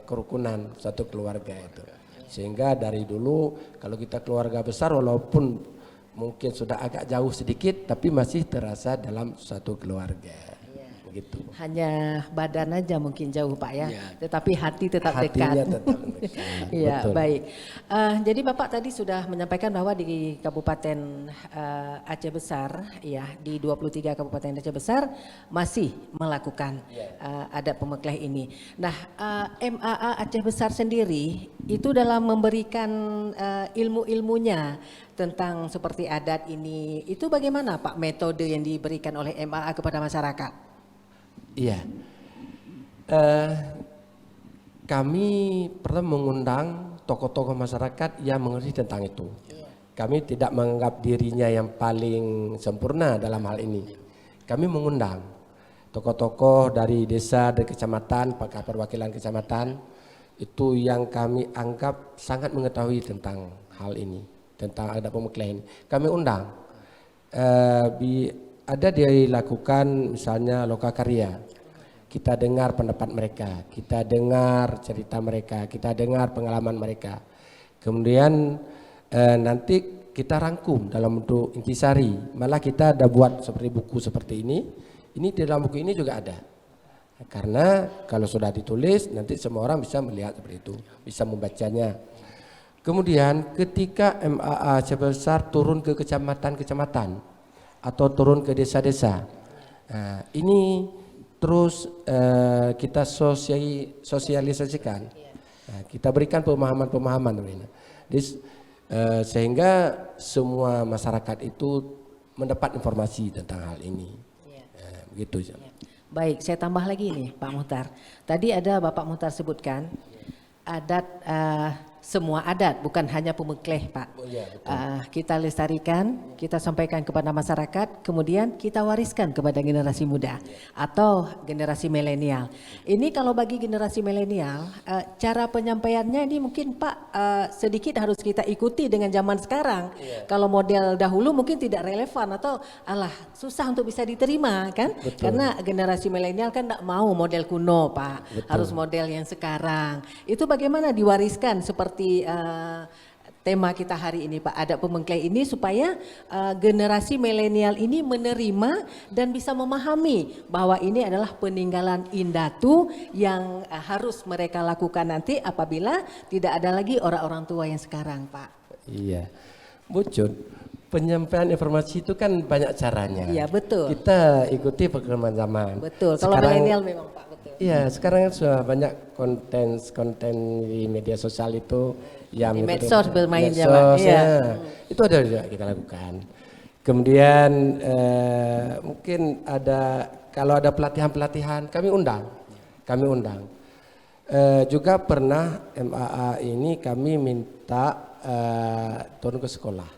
kerukunan satu keluarga itu. Sehingga dari dulu kalau kita keluarga besar walaupun mungkin sudah agak jauh sedikit tapi masih terasa dalam satu keluarga. Begitu. Hanya badan aja mungkin jauh Pak ya, tetapi hati tetap Hatinya dekat. tetap dekat. Iya, Betul. baik. Jadi Bapak tadi sudah menyampaikan bahwa di Kabupaten Aceh Besar, ya di 23 Kabupaten Aceh Besar masih melakukan adat pemekleh ini. Nah, MAA Aceh Besar sendiri itu dalam memberikan ilmu-ilmunya tentang seperti adat ini, itu bagaimana Pak metode yang diberikan oleh MAA kepada masyarakat? Iya, kami pernah mengundang tokoh-tokoh masyarakat yang mengerti tentang itu. Kami tidak menganggap dirinya yang paling sempurna dalam hal ini. Kami mengundang tokoh-tokoh dari desa, dari kecamatan, pakar perwakilan kecamatan, itu yang kami anggap sangat mengetahui tentang hal ini, tentang adat pemekleh ini. Kami undang. Ada dilakukan misalnya lokakarya, kita dengar pendapat mereka, kita dengar cerita mereka, kita dengar pengalaman mereka. Kemudian nanti kita rangkum dalam bentuk intisari, malah kita ada buat seperti buku seperti ini di dalam buku ini juga ada. Karena kalau sudah ditulis nanti semua orang bisa melihat seperti itu, bisa membacanya. Kemudian ketika MAA Aceh Besar turun ke kecamatan-kecamatan, atau turun ke desa-desa. Nah, ini terus kita sosialisasikan. Nah, kita berikan pemahaman-pemahaman. Sehingga semua masyarakat itu mendapat informasi tentang hal ini. Nah, begitu. Baik, saya tambah lagi nih Pak Muhtar. Tadi ada Bapak Muhtar sebutkan adat, semua adat, bukan hanya pemekleh Pak. Kita lestarikan, kita sampaikan kepada masyarakat, kemudian kita wariskan kepada generasi muda atau generasi milenial. Ini kalau bagi generasi milenial, cara penyampaiannya ini mungkin Pak sedikit harus kita ikuti dengan zaman sekarang. Kalau model dahulu mungkin tidak relevan atau susah untuk bisa diterima kan? Betul. Karena generasi milenial kan tidak mau model kuno Pak, harus model yang sekarang. Itu bagaimana diwariskan seperti tema kita hari ini Pak, adat pemekleh ini supaya generasi milenial ini menerima dan bisa memahami bahwa ini adalah peninggalan Indatu yang harus mereka lakukan nanti apabila tidak ada lagi orang-orang tua yang sekarang Pak. Iya, Bu Cud, penyampaian informasi itu kan banyak caranya. Iya betul. Kita ikuti perkembangan zaman. Betul, kalau milenial memang Pak. Iya, sekarang sudah banyak konten di media sosial itu yang di medsos bermain Pak. Iya. Itu ada juga kita lakukan. Kemudian mungkin kalau ada pelatihan-pelatihan kami undang. Juga pernah MAA ini kami minta turun ke sekolah.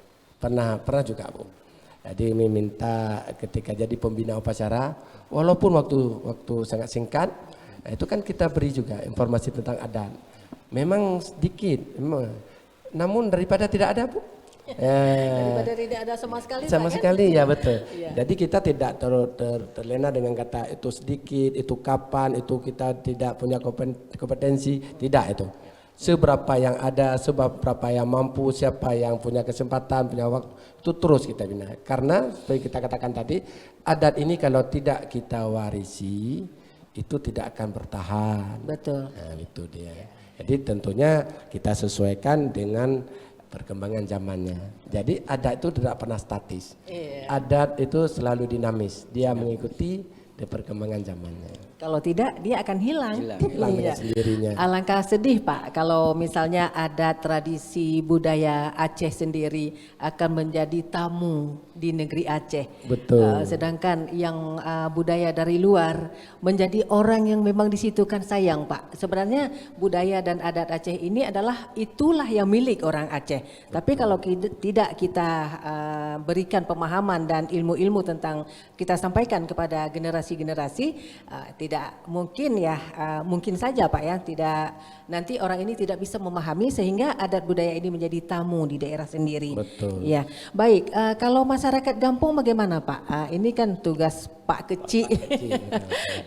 Pernah juga Bu. Jadi minta ketika jadi pembina upacara, walaupun waktu sangat singkat, itu kan kita beri juga informasi tentang adat. Memang sedikit, namun daripada tidak ada Bu. Daripada tidak ada sama sekali. Sama Pak, sekali kan? ya betul. Jadi kita tidak terlena dengan kata itu sedikit, itu kapan, itu kita tidak punya kompetensi, tidak itu. Seberapa yang ada, seberapa yang mampu, siapa yang punya kesempatan, punya waktu, itu terus kita bina. Karena seperti kita katakan tadi, adat ini kalau tidak kita warisi, itu tidak akan bertahan. Betul. Nah, itu dia. Jadi tentunya kita sesuaikan dengan perkembangan zamannya. Jadi adat itu tidak pernah statis. Adat itu selalu dinamis. Dia mengikuti perkembangan zamannya. Kalau tidak dia akan hilang. Hilang dengan sendirinya. Alangkah sedih Pak kalau misalnya ada tradisi budaya Aceh sendiri akan menjadi tamu di negeri Aceh. Betul. Sedangkan yang budaya dari luar menjadi orang yang memang di situ kan sayang Pak. Sebenarnya budaya dan adat Aceh ini itulah yang milik orang Aceh. Betul. Tapi kalau tidak kita berikan pemahaman dan ilmu-ilmu tentang kita sampaikan kepada generasi-generasi, tidak tidak mungkin ya, mungkin saja Pak ya, tidak nanti orang ini tidak bisa memahami sehingga adat budaya ini menjadi tamu di daerah sendiri. Betul. Ya, baik. Kalau masyarakat Gampung bagaimana Pak? Ini kan tugas Pak Kecil.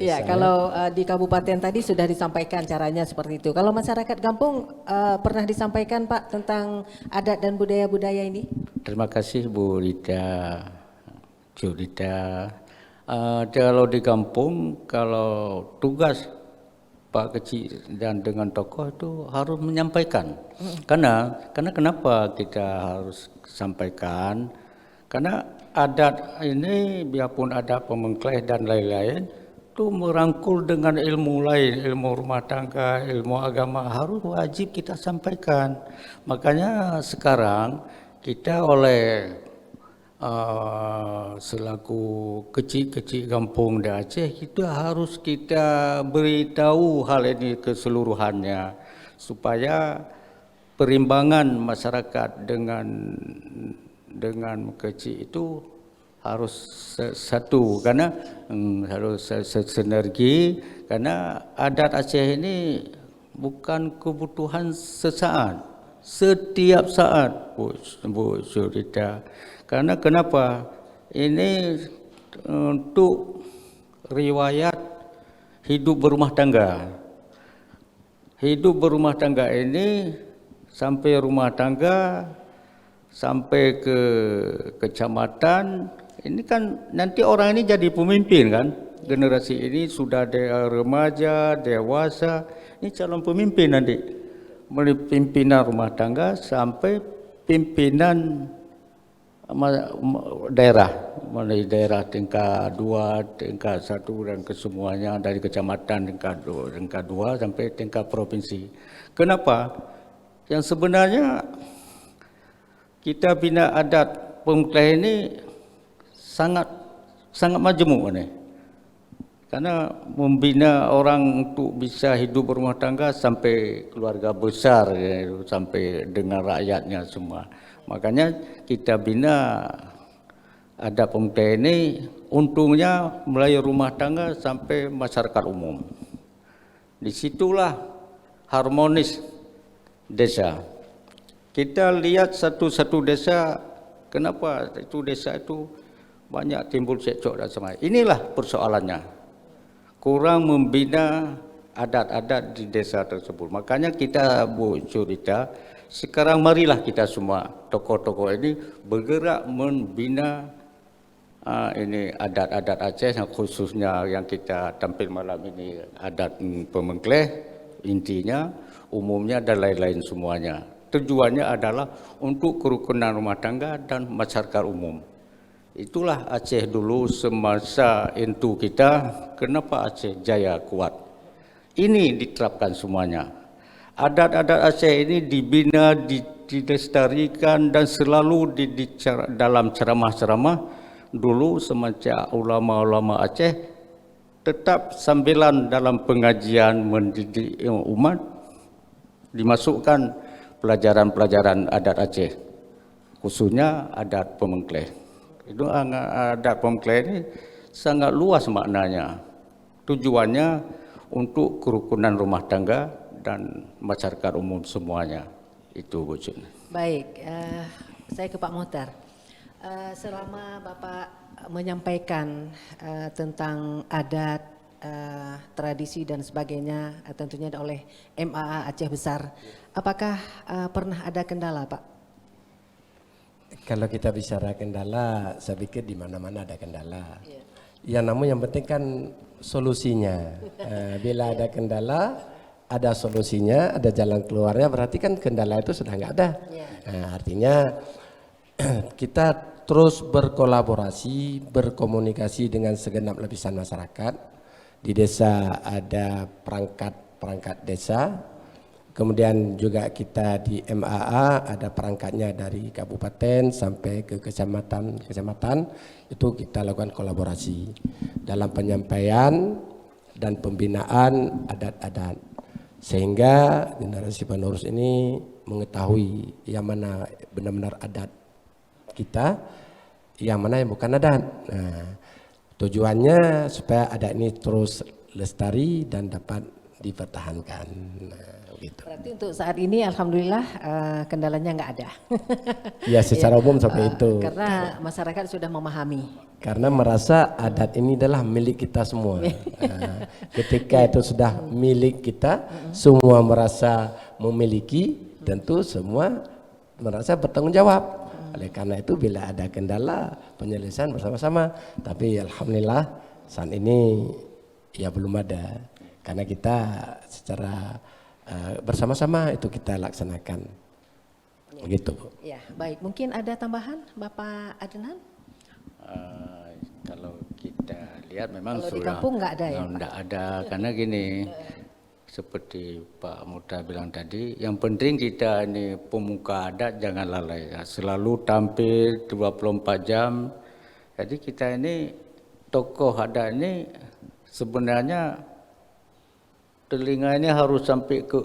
Ya, kalau di kabupaten tadi sudah disampaikan caranya seperti itu. Kalau masyarakat Gampung pernah disampaikan Pak tentang adat dan budaya-budaya ini? Terima kasih Bu Rita, Jurita. Kalau di kampung, kalau tugas Pak Kecil dan dengan tokoh itu harus menyampaikan. Karena kenapa kita harus sampaikan? Karena adat ini biarpun ada pemengkleh dan lain-lain, itu merangkul dengan ilmu lain, ilmu rumah tangga, ilmu agama harus wajib kita sampaikan. Makanya sekarang kita oleh selaku kecil-kecil kampung di Aceh, kita harus kita beritahu hal ini keseluruhannya supaya perimbangan masyarakat dengan kecil itu harus satu, karena harus sinergi, karena adat Aceh ini bukan kebutuhan sesaat, setiap saat Bu Surita. Karena kenapa? Ini untuk riwayat hidup berumah tangga. Hidup berumah tangga ini sampai rumah tangga, sampai ke kecamatan, ini kan nanti orang ini jadi pemimpin kan. Generasi ini sudah remaja, dewasa, ini calon pemimpin nanti. Mulai pimpinan rumah tangga sampai pimpinan daerah, mulai daerah tingkat 2, tingkat 1 dan kesemuanya, dari kecamatan tingkat 2 sampai tingkat provinsi. Kenapa? Yang sebenarnya kita bina adat pemengkleh ini sangat majemuk ini. Karena membina orang untuk bisa hidup berumah tangga sampai keluarga besar, ya, sampai dengan rakyatnya semua. Makanya kita bina adat pemengkleh ini, untungnya mulai rumah tangga sampai masyarakat umum. Disitulah harmonis desa. Kita lihat satu-satu desa, kenapa itu desa itu banyak timbul cekcok dan semacamnya. Inilah persoalannya. Kurang membina adat-adat di desa tersebut. Makanya kita Bu Curita, sekarang marilah kita semua tokoh-tokoh ini bergerak membina ini adat-adat Aceh, yang khususnya yang kita tampil malam ini adat pemengkleh, intinya, umumnya dan lain-lain semuanya. Tujuannya adalah untuk kerukunan rumah tangga dan masyarakat umum. Itulah Aceh dulu semasa itu kita, kenapa Aceh jaya kuat. Ini diterapkan semuanya. Adat-adat Aceh ini dibina, dilestarikan dan selalu dalam ceramah-ceramah dulu semacam ulama-ulama Aceh tetap sambilan dalam pengajian mendidik umat dimasukkan pelajaran-pelajaran adat Aceh, khususnya adat pemengkleh. Itu adat pemengkleh ini sangat luas maknanya. Tujuannya untuk kerukunan rumah tangga dan masyarakat umum semuanya. Itu Bu Jun. Baik, saya ke Pak Mohtar. Selama Bapak menyampaikan tentang adat, tradisi dan sebagainya, tentunya oleh MAA Aceh Besar, apakah pernah ada kendala Pak? Kalau kita bicara kendala, saya pikir di mana-mana ada kendala. Ya, namun yang penting kan solusinya. Bila ada kendala, ada solusinya, ada jalan keluarnya, berarti kan kendala itu sudah nggak ada. Artinya kita terus berkolaborasi, berkomunikasi dengan segenap lapisan masyarakat. Di desa ada perangkat desa. Kemudian juga kita di MAA ada perangkatnya dari kabupaten sampai ke kecamatan, itu kita lakukan kolaborasi dalam penyampaian dan pembinaan adat-adat, sehingga generasi penerus ini mengetahui yang mana benar-benar adat kita, yang mana yang bukan adat. Nah, tujuannya supaya adat ini terus lestari dan dapat dipertahankan. Nah, gitu. Berarti untuk saat ini alhamdulillah kendalanya nggak ada. Ya secara umum seperti itu. Karena masyarakat sudah memahami. Karena merasa adat ini adalah milik kita semua. Ketika itu sudah milik kita, semua merasa memiliki, tentu semua merasa bertanggung jawab. Oleh karena itu bila ada kendala penyelesaian bersama-sama. Tapi alhamdulillah saat ini ya belum ada. Karena kita secara bersama-sama itu kita laksanakan. Begitu. Ya, baik. Mungkin ada tambahan Bapak Adnan? Kalau kita lihat memang Kalau di sudah kampung nggak ada ya, Pak? nggak ada, karena gini, seperti Pak Muta bilang tadi, yang penting kita ini pemuka adat jangan lalai, ya. Selalu tampil 24 jam. Jadi kita ini tokoh adat ini sebenarnya telinga ini harus sampai ke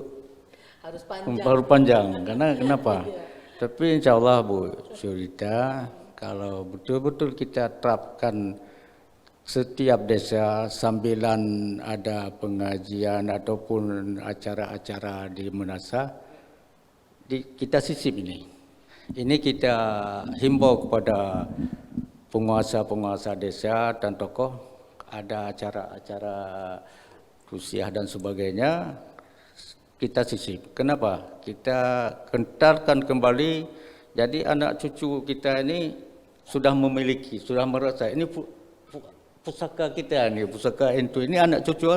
Harus panjang. baru panjang. Karena kenapa? Tapi insya Allah Bu Syurita, kalau betul-betul kita terapkan setiap desa sambilan ada pengajian ataupun acara-acara di Menasa, kita sisip ini. Ini kita himbau kepada penguasa-penguasa desa dan tokoh, ada acara-acara rusiah dan sebagainya, kita sisip. Kenapa? Kita kentalkan kembali, jadi anak cucu kita ini sudah memiliki, sudah merasa ini pusaka kita ini, pusaka itu ini anak cucu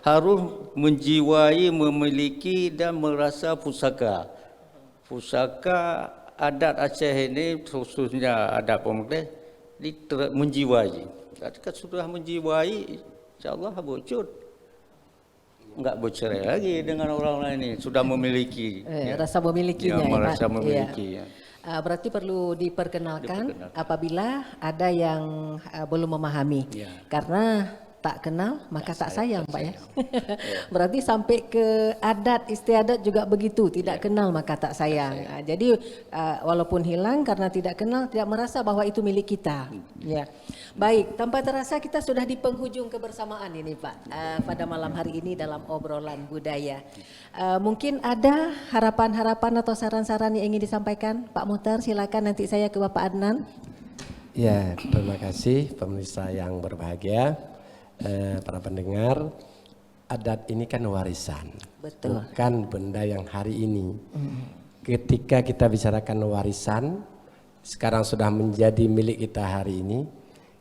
harus menjiwai, memiliki dan merasa pusaka. Pusaka adat Aceh ini khususnya adat Pemulih menjiwai. Ketika sudah menjiwai, insyaallah bocor. Enggak bercerai lagi dengan orang lain ini, sudah memiliki. Rasa memilikinya ya, ya, merasa Pak? memiliki. Ya. Berarti perlu diperkenalkan apabila ada yang belum memahami. Ya. Karena tak kenal maka tak sayang, Pak ya. Berarti sampai ke adat istiadat juga begitu, tidak kenal maka tak sayang. Jadi walaupun hilang karena tidak kenal, tidak merasa bahwa itu milik kita. Ya. Baik, tanpa terasa kita sudah di penghujung kebersamaan ini, Pak. Pada malam hari ini dalam obrolan budaya. Mungkin ada harapan-harapan atau saran-saran yang ingin disampaikan, Pak Muhtar, silakan, nanti saya ke Bapak Adnan. Ya, terima kasih pemirsa yang berbahagia, para pendengar. Adat ini kan warisan, Betul. bukan benda yang hari ini. Ketika kita bicarakan warisan, sekarang sudah menjadi milik kita hari ini,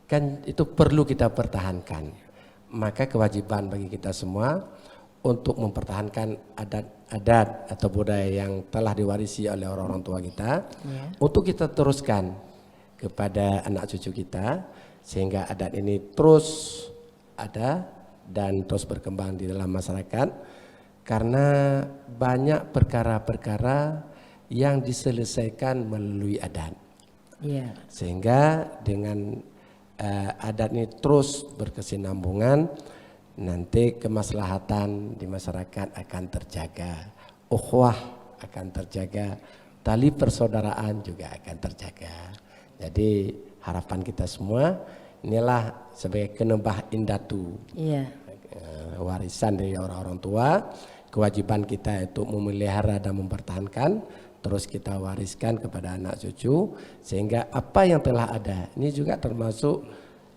kan itu perlu kita pertahankan. Maka kewajiban bagi kita semua untuk mempertahankan adat-adat atau budaya yang telah diwarisi oleh orang-orang tua kita, untuk kita teruskan kepada anak cucu kita, sehingga adat ini terus ada dan terus berkembang di dalam masyarakat, karena banyak perkara-perkara yang diselesaikan melalui adat. Sehingga dengan adat ini terus berkesinambungan, nanti kemaslahatan di masyarakat akan terjaga, ukhuwah akan terjaga, tali persaudaraan juga akan terjaga. Jadi harapan kita semua, inilah sebagai kenebah indatu, warisan dari orang-orang tua, kewajiban kita itu memelihara dan mempertahankan, terus kita wariskan kepada anak cucu, sehingga apa yang telah ada, ini juga termasuk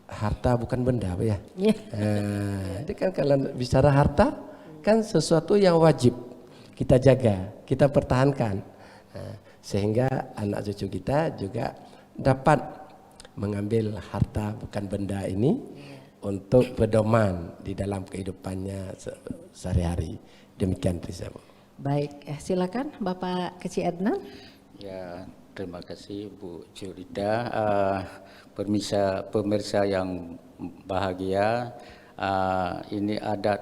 harta bukan benda, ya. Jadi kan kalau bicara harta, kan sesuatu yang wajib kita jaga, kita pertahankan, sehingga anak cucu kita juga dapat mengambil harta bukan benda ini untuk pedoman di dalam kehidupannya sehari-hari. Demikian Risa. Baik, silakan Bapak Kecil Adnan. Ya, terima kasih Bu Jurida. Pemirsa yang bahagia, ini adat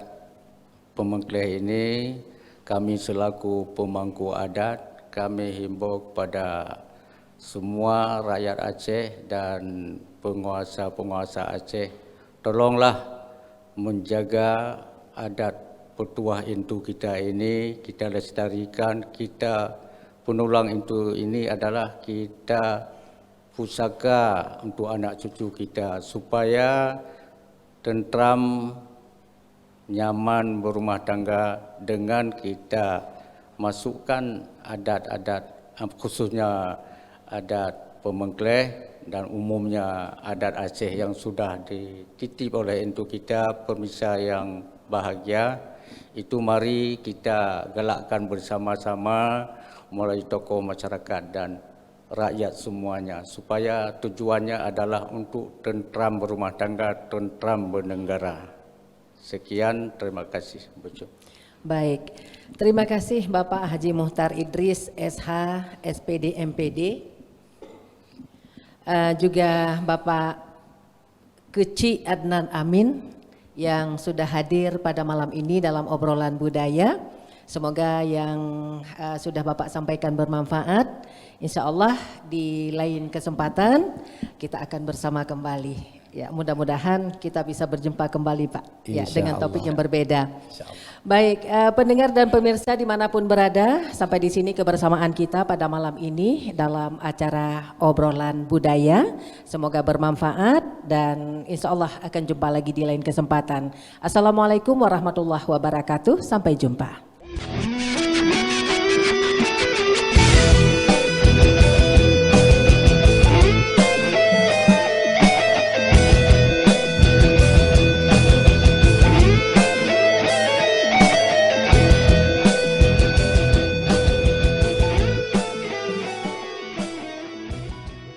Pemengkleh ini, kami selaku pemangku adat, kami himbau kepada semua rakyat Aceh dan penguasa-penguasa Aceh, tolonglah menjaga adat petuah intu kita ini, kita lestarikan, kita penulang intu ini adalah kita pusaka untuk anak cucu kita, supaya tentram nyaman berumah tangga dengan kita masukkan adat-adat khususnya adat Pemengkleh dan umumnya adat Aceh yang sudah dititip oleh untuk kita pemirsa yang bahagia. Itu mari kita galakkan bersama-sama melalui tokoh masyarakat dan rakyat semuanya supaya tujuannya adalah untuk tentram berumah tangga, tentram bernegara. Sekian, terima kasih. Baik, terima kasih Bapak Haji Muhtar Idris SH SPD MPD. Juga Bapak Keci Adnan Amin yang sudah hadir pada malam ini dalam obrolan budaya. Semoga yang sudah Bapak sampaikan bermanfaat. Insya Allah di lain kesempatan kita akan bersama kembali. Ya, mudah-mudahan kita bisa berjumpa kembali Pak. Ya, dengan topik yang berbeda. Baik, pendengar dan pemirsa dimanapun berada, sampai di sini kebersamaan kita pada malam ini dalam acara obrolan budaya. Semoga bermanfaat dan insya Allah akan jumpa lagi di lain kesempatan. Assalamualaikum warahmatullahi wabarakatuh. Sampai jumpa.